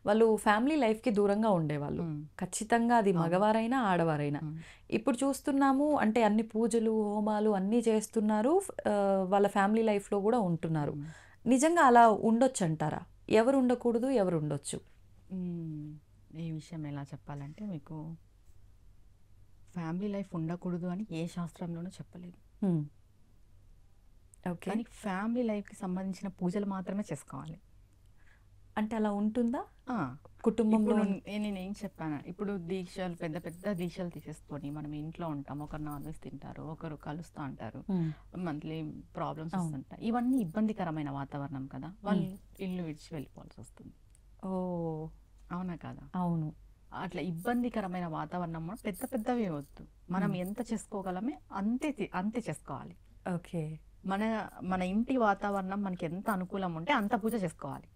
వాళ్ళు ఫ్యామిలీ లైఫ్కి దూరంగా ఉండేవాళ్ళు, ఖచ్చితంగా అది మగవారైనా ఆడవారైనా. ఇప్పుడు చూస్తున్నాము అంటే అన్ని పూజలు హోమాలు అన్నీ చేస్తున్నారు, వాళ్ళ ఫ్యామిలీ లైఫ్లో కూడా ఉంటున్నారు. నిజంగా అలా ఉండొచ్చు అంటారా? ఎవరు ఉండకూడదు, ఎవరు ఉండొచ్చు? ఈ విషయం ఎలా చెప్పాలంటే మీకు ఫ్యామిలీ లైఫ్ ఉండకూడదు అని ఏ శాస్త్రంలోనూ చెప్పలేదు. ఓకే. కానీ ఫ్యామిలీ లైఫ్కి సంబంధించిన పూజలు మాత్రమే చేసుకోవాలి. అంటే అలా ఉంటుందా ఆ, కుటుంబంలో? ఇప్పుడు నేనేం చెప్పాను, ఇప్పుడు దీక్షలు పెద్ద పెద్ద దీక్షలు తీసేసుకొని మనం ఇంట్లో ఉంటాం, ఒకరు నాన్ వెజ్ తింటారు, ఒకరు కలుస్తూ అంటారు, మంత్లీ ప్రాబ్లమ్స్ వస్తుంటాయి. ఇవన్నీ ఇబ్బందికరమైన వాతావరణం కదా, వాళ్ళు ఇల్లు విడిచి వెళ్ళిపోవాల్సి వస్తుంది. ఓ, అవునా కదా? అవును. అట్లా ఇబ్బందికరమైన వాతావరణం పెద్ద పెద్దవి వద్దు. మనం ఎంత చేసుకోగలమే అంతే చేసుకోవాలి. ఓకే. మన మన ఇంటి వాతావరణం మనకి ఎంత అనుకూలం ఉంటే అంత పూజ చేసుకోవాలి.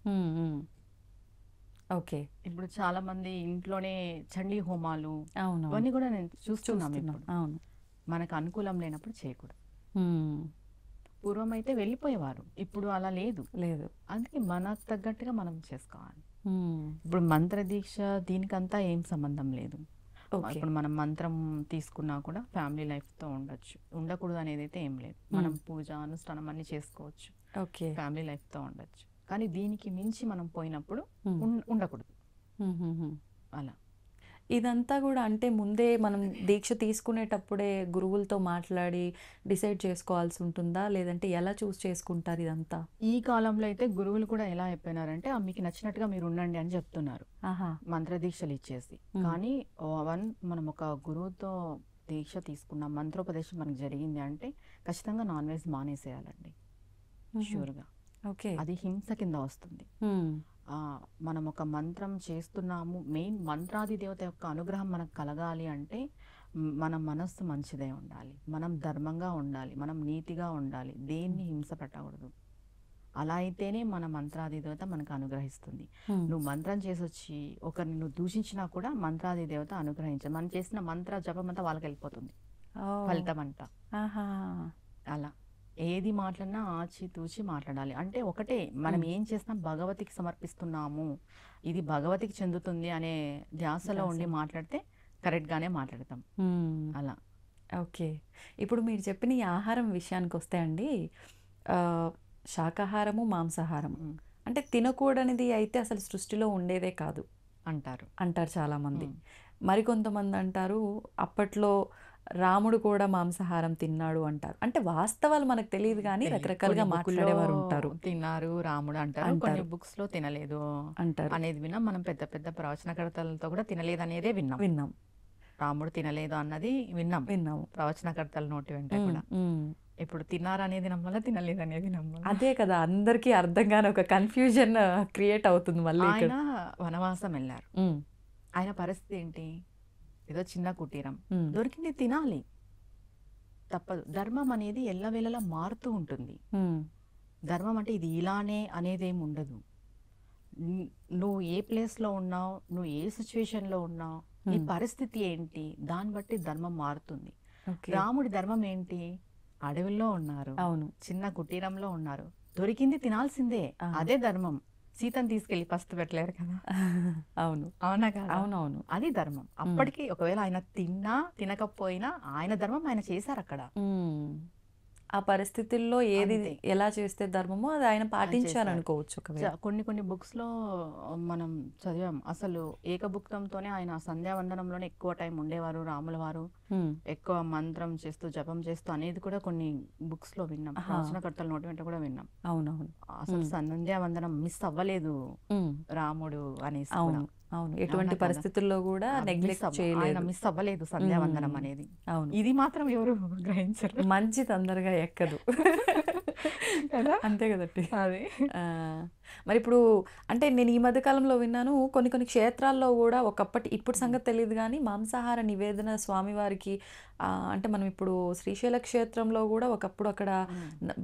ఓకే. ఇప్పుడు చాలా మంది ఇంట్లోనే చండీ హోమాలు అవును ఇవన్నీ కూడా నేను చూస్తున్నాం. ఇప్పుడు అవును. మనకు అనుకూలం లేనప్పుడు చేయకూడదు. పూర్వం అయితే వెళ్ళిపోయేవారు, ఇప్పుడు అలా లేదు. అందుకే మనకు తగ్గట్టుగా మనం చేసుకోవాలి. ఇప్పుడు మంత్ర దీక్ష దీనికంతా ఏం సంబంధం లేదు. ఇప్పుడు మనం మంత్రం తీసుకున్నా కూడా ఫ్యామిలీ లైఫ్ తో ఉండొచ్చు, ఉండకూడదు అనేది అయితే ఏం లేదు. మనం పూజ అనుష్ఠానం అన్ని చేసుకోవచ్చు, ఫ్యామిలీ లైఫ్ తో ఉండొచ్చు. కానీ దీనికి మించి మనం పోయినప్పుడు ఉండకూడదు. అలా ఇదంతా కూడా అంటే ముందే మనం దీక్ష తీసుకునేటప్పుడే గురువులతో మాట్లాడి డిసైడ్ చేసుకోవాల్సి ఉంటుందా, లేదంటే ఎలా చూస్ చేసుకుంటారు ఇదంతా? ఈ కాలంలో అయితే గురువులు కూడా ఎలా అయిపోయినారంటే మీకు నచ్చినట్టుగా మీరు ఉండండి అని చెప్తున్నారు, మంత్ర దీక్షలు ఇచ్చేసి. కానీ మనం ఒక గురువుతో దీక్ష తీసుకున్నాం, మంత్రోపదేశం మనకు జరిగింది అంటే ఖచ్చితంగా నాన్ వెజ్ మానేసేయాలండి, షూర్గా. అది హింస కింద వస్తుంది. మనం ఒక మంత్రం చేస్తున్నాము, మెయిన్ మంత్రాది దేవత యొక్క అనుగ్రహం మనకు కలగాలి అంటే మన మనస్సు మంచిదే ఉండాలి, మనం ధర్మంగా ఉండాలి, మనం నీతిగా ఉండాలి, దేన్ని హింస పెట్టకూడదు. అలా అయితేనే మన మంత్రాది దేవత మనకు అనుగ్రహిస్తుంది. నువ్వు మంత్రం చేసి వచ్చి ఒకరిని నువ్వు దూషించినా కూడా మంత్రాది దేవత అనుగ్రహించదు. మనం చేసిన మంత్ర జపం అంతా వాళ్ళకి వెళ్ళిపోతుంది, ఫలితం అంట. అలా ఏది మాట్లాడినా ఆచితూచి మాట్లాడాలి. అంటే ఒకటే, మనం ఏం చేసినా భగవతికి సమర్పిస్తున్నాము, ఇది భగవతికి చెందుతుంది అనే ధ్యాసలో ఉండి మాట్లాడితే కరెక్ట్ గానే మాట్లాడతాం. అలా. ఓకే. ఇప్పుడు మీరు చెప్పిన ఈ ఆహారం విషయానికి వస్తే అండి, శాకాహారము మాంసాహారం అంటే తినకూడనిది అయితే అసలు సృష్టిలో ఉండేదే కాదు అంటారు చాలామంది. మరికొంతమంది అంటారు అప్పట్లో రాముడు కూడా మాంసాహారం తిన్నాడు అంటారు. అంటే వాస్తవాలు మనకు తెలియదు కానీ రకరకాలుగా మాట్లాడేవారు ఉంటారు. తిన్నారు రాముడు అంటారు, కొన్ని బుక్స్ లో తినలేదు అంటారు అనేది విన్నాం. మనం పెద్ద పెద్ద ప్రవచనకర్తలతో కూడా తినలేదు అనేదే విన్నాం. రాముడు తినలేదు అన్నది విన్నాము ప్రవచనకర్తల నోటి వెంట కూడా. ఇప్పుడు తిన్నారనేది నమ్మాలా, తినలేదు అనేది నమ్మాలా? అదే కదా అందరికీ అర్థం కాని ఒక కన్ఫ్యూజన్ క్రియేట్ అవుతుంది. మళ్ళీ ఆయన వనవాసం వెళ్ళారు, ఆయన పరిస్థితి ఏంటి? ఏదో చిన్న కుటీరం దొరికింది, తినాలి, తప్పదు. ధర్మం అనేది ఎల్లవేళలా మారుతూ ఉంటుంది. ధర్మం అంటే ఇది ఇలానే అనేదేం ఉండదు. నువ్వు ఏ ప్లేస్లో ఉన్నావు, నువ్వు ఏ సిచ్యువేషన్లో ఉన్నావు, నీ పరిస్థితి ఏంటి, దాన్ని బట్టి ధర్మం మారుతుంది. రాముడి ధర్మం ఏంటి? అడవుల్లో ఉన్నారు, చిన్న కుటీరంలో ఉన్నారు, దొరికింది తినాల్సిందే, అదే ధర్మం. సీతను తీసుకెళ్లి పస్తు పెట్టలేరు కదా. అవునా కదా? అవునవును, అది ధర్మం. అప్పటికి ఒకవేళ ఆయన తిన్నా తినకపోయినా ఆయన ధర్మం ఆయన చేశారు అక్కడ. ఆ పరిస్థితుల్లో ఏది ఎలా చేస్తే ధర్మమో అది ఆయన పాటించారు అనుకోవచ్చు. కొన్ని బుక్స్ లో మనం చదివాం, అసలు ఏకభుక్తంతోనే ఆయన సంధ్యావందనంలోనే ఎక్కువ టైం ఉండేవారు రాముల వారు, ఎక్కువ మంత్రం చేస్తూ జపం చేస్తూ అనేది కూడా కొన్ని బుక్స్ లో విన్నాం, ప్రవచనకర్తల నోటి వెంట కూడా విన్నాం. అవునవును, అసలు సంధ్యావందనం మిస్ అవ్వలేదు రాముడు అనేసి. అవును, ఎటువంటి పరిస్థితుల్లో కూడా నెగ్లెక్ట్ చేయలేదు, మిస్ అవ్వలేదు సంధ్యావందనం అనేది. అవును, ఇది మాత్రం ఎవరు గ్రహించరు. మంచి తొందరగా ఎక్కదు కదా, అంతే కదండి. అది మరి ఇప్పుడు అంటే నేను ఈ మధ్య కాలంలో విన్నాను, కొన్ని క్షేత్రాల్లో కూడా ఇప్పుడు సంగతి తెలియదు కానీ మాంసాహార నివేదన స్వామివారికి అంటే మనం ఇప్పుడు శ్రీశైల క్షేత్రంలో కూడా ఒకప్పుడు అక్కడ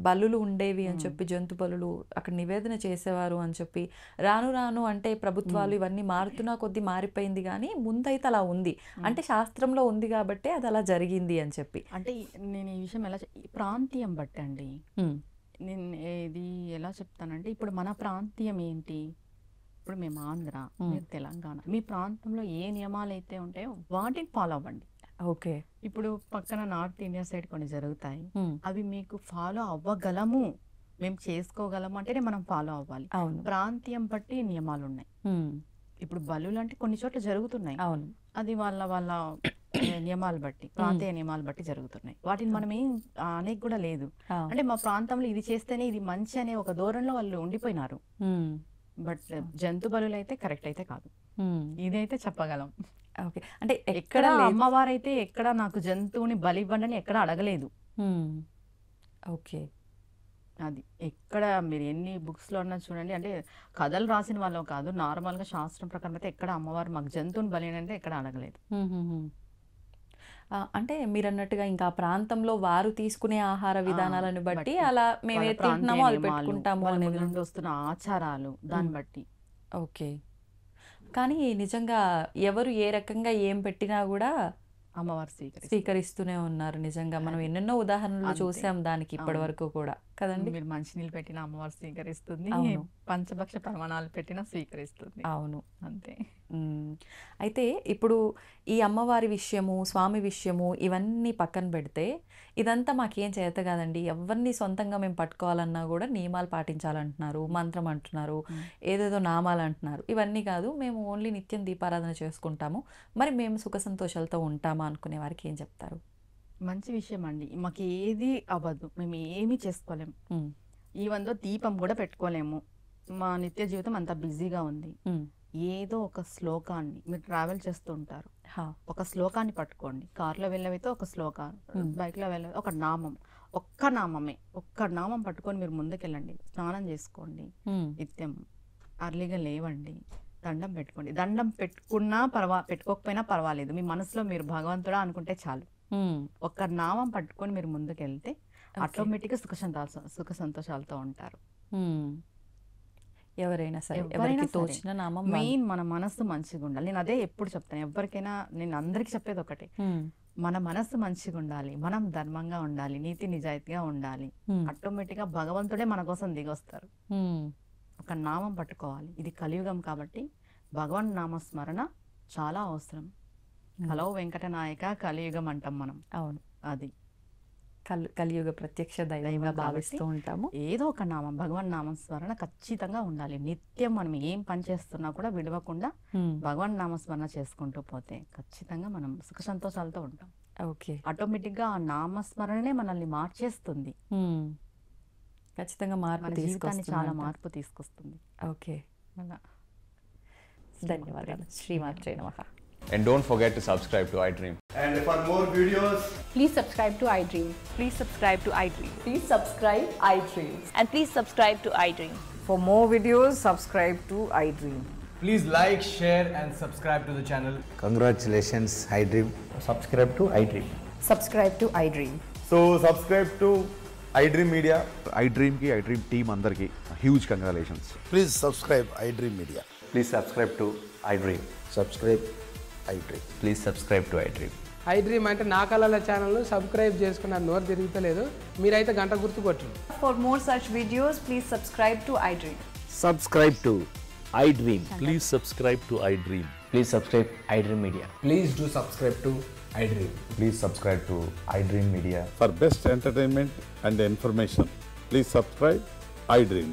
బలులు ఉండేవి అని చెప్పి, జంతు బలులు అక్కడ నివేదన చేసేవారు అని చెప్పి, రాను అంటే ప్రభుత్వాలు ఇవన్నీ మారుతున్నా కొద్దీ మారిపోయింది కానీ ముందైతే అలా ఉంది, అంటే శాస్త్రంలో ఉంది కాబట్టి అది అలా జరిగింది అని చెప్పి. అంటే నేను ఈ విషయం ఎలా ప్రాంతీయం బట్టి అండి, నేను ఇది ఎలా చెప్తానంటే, ఇప్పుడు మన ప్రాంతీయం ఏంటి, ఇప్పుడు మేము ఆంధ్ర, మీరు తెలంగాణ, మీ ప్రాంతంలో ఏ నియమాలు అయితే ఉంటాయో వాటిని ఫాలో అవ్వండి. ఓకే. ఇప్పుడు పక్కన నార్త్ ఇండియా సైడ్ కొన్ని జరుగుతాయి, అవి మీకు ఫాలో అవ్వగలము మేము చేసుకోగలం అంటేనే మనం ఫాలో అవ్వాలి. అవును. ప్రాంతీయం బట్టి నియమాలు ఉన్నాయి. ఇప్పుడు బలులు అంటే కొన్ని చోట్ల జరుగుతున్నాయి, అవును. అది వాళ్ళ వాళ్ళ నియమాలు బట్టి, ప్రాంతీయ నియమాలు బట్టి జరుగుతున్నాయి. వాటిని మనం ఏం అనేక కూడా లేదు. అంటే మా ప్రాంతంలో ఇది చేస్తేనే ఇది మంచి అనే ఒక ధోరణిలో వాళ్ళు ఉండిపోయినారు. బట్ జంతు బలులు అయితే కరెక్ట్ అయితే కాదు, ఇదైతే చెప్పగలం. ఓకే. అంటే ఎక్కడ అమ్మవారైతే ఎక్కడ నాకు జంతువుని బలి ఇవ్వండి ఎక్కడ అడగలేదు. ఓకే. అది ఎక్కడ మీరు ఎన్ని బుక్స్లో అన్నా చూడండి, అంటే కథలు రాసిన వాళ్ళు కాదు, నార్మల్గా శాస్త్రం ప్రకారం అయితే ఎక్కడ అమ్మవారు మాకు జంతువుని బలి అంటే ఎక్కడ అడగలేదు. అంటే మీరు అన్నట్టుగా ఇంకా ప్రాంతంలో వారు తీసుకునే ఆహార విధానాలను బట్టి అలా మేము ఏది తింటున్నామో అది పెట్టుకుంటాము అనేది నుండి వస్తున్న ఆచారాలు దాన్ని బట్టి. ఓకే. కానీ నిజంగా ఎవరు ఏ రకంగా ఏం పెట్టినా కూడా అమ్మవారు స్వీకరిస్తూనే ఉన్నారు. నిజంగా మనం ఎన్నెన్నో ఉదాహరణలు చూసాం దానికి ఇప్పటి వరకు కూడా కదండి. మీరు మంచినీళ్ళు పెట్టినా అమ్మవారు స్వీకరిస్తుంది, పంచభక్ష ప్రమాణాలు పెట్టినా స్వీకరిస్తుంది. అవును, అంతే. అయితే ఇప్పుడు ఈ అమ్మవారి విషయము, స్వామి విషయము ఇవన్నీ పక్కన పెడితే ఇదంతా మాకేం చేత కాదండి, ఎవరిని సొంతంగా మేము పట్టుకోవాలన్నా కూడా నియమాలు పాటించాలంటున్నారు, మంత్రం అంటున్నారు, ఏదేదో నామాలు అంటున్నారు. ఇవన్నీ కాదు, మేము ఓన్లీ నిత్యం దీపారాధన చేసుకుంటాము, మరి మేము సుఖ సంతోషాలతో ఉంటామా అనుకునే వారికి ఏం చెప్తారు? మంచి విషయం అండి. మాకు ఏది అవ్వదు, మేము ఏమీ చేసుకోలేము, ఈవెందో దీపం కూడా పెట్టుకోలేము. మా నిత్య జీవితం అంత బిజీగా ఉంది. ఏదో ఒక శ్లోకాన్ని, మీరు ట్రావెల్ చేస్తూ ఉంటారు, ఒక శ్లోకాన్ని పట్టుకోండి. కార్లో వెళ్ళవైతే ఒక శ్లోకాన్ని, బైక్లో వెళ్ళవైతే ఒక నామం, ఒక్క నామమే, ఒక్క నామం పట్టుకొని మీరు ముందుకెళ్ళండి. స్నానం చేసుకోండి, నిత్యం అర్లీగా లేవండి, దండం పెట్టుకోండి. దండం పెట్టుకున్నా పెట్టుకోకపోయినా పర్వాలేదు, మీ మనసులో మీరు భగవంతుడా అనుకుంటే చాలు. ఒక్క నామం పట్టుకొని మీరు ముందుకెళ్తే ఆటోమేటిక్గా సుఖ సంతోషాలతో ఉంటారు. ఎవరైనా సరే, ఎవరికి తోచిన నామం, మెయిన్ మన మనసు మంచిగా ఉండాలి. నేను అదే ఎప్పుడు చెప్తాను ఎవరికైనా, నేను అందరికి చెప్పేది ఒకటే, మన మనసు మంచిగా ఉండాలి, మనం ధర్మంగా ఉండాలి, నీతి నిజాయితీగా ఉండాలి, ఆటోమేటిక్గా భగవంతుడే మన కోసం దిగొస్తారు. ఒక నామం పట్టుకోవాలి. ఇది కలియుగం కాబట్టి భగవన్ నామస్మరణ చాలా అవసరం. కలవు వెంకటనాయక కలియుగం అంటాం మనం. అవును, అది కలియుగ ప్రత్యక్ష దైవంగా భావిస్తూ ఉంటాము. ఏదో ఒక నామం, భగవన్ నామస్మరణ ఖచ్చితంగా ఉండాలి. నిత్యం మనం ఏం పని చేస్తున్నా కూడా విడవకుండా భగవన్ నామస్మరణ చేసుకుంటూ పోతే ఖచ్చితంగా మనం సుఖ సంతోషాలతో ఉంటాం. ఓకే. ఆటోమేటిక్గా ఆ నామస్మరణనే మనల్ని మార్చేస్తుంది, ఖచ్చితంగా మార్పు జీవితాన్ని చాలా మార్పు తీసుకొస్తుంది. ఓకే, ధన్యవాదాలు. శ్రీమాత్రే నమః. And don't forget to subscribe to iDream. And for more videos, please subscribe to iDream. Please subscribe to iDream. Please subscribe iDream. And please subscribe to iDream. For more videos, subscribe to iDream. please like, share and subscribe to the channel. Congratulations, iDream. Subscribe to iDream. Subscribe to iDream. So subscribe to iDream Media. iDream ki iDream team andarki huge congratulations. Please subscribe iDream Media. Please subscribe to iDream. Subscribe iDream. Please subscribe to iDream. iDream అంటే నా కళల ఛానల్ సబ్స్క్రైబ్ చేసుకున్న నోరు తిరుగుతలేదు, మీరైతే గంట గుర్తు కొట్టండి. For more such videos, please subscribe to iDream. Subscribe to iDream. Please subscribe to iDream. Please subscribe iDream Media. Please do subscribe to iDream. Please subscribe to iDream Media. For best entertainment and information, please subscribe iDream.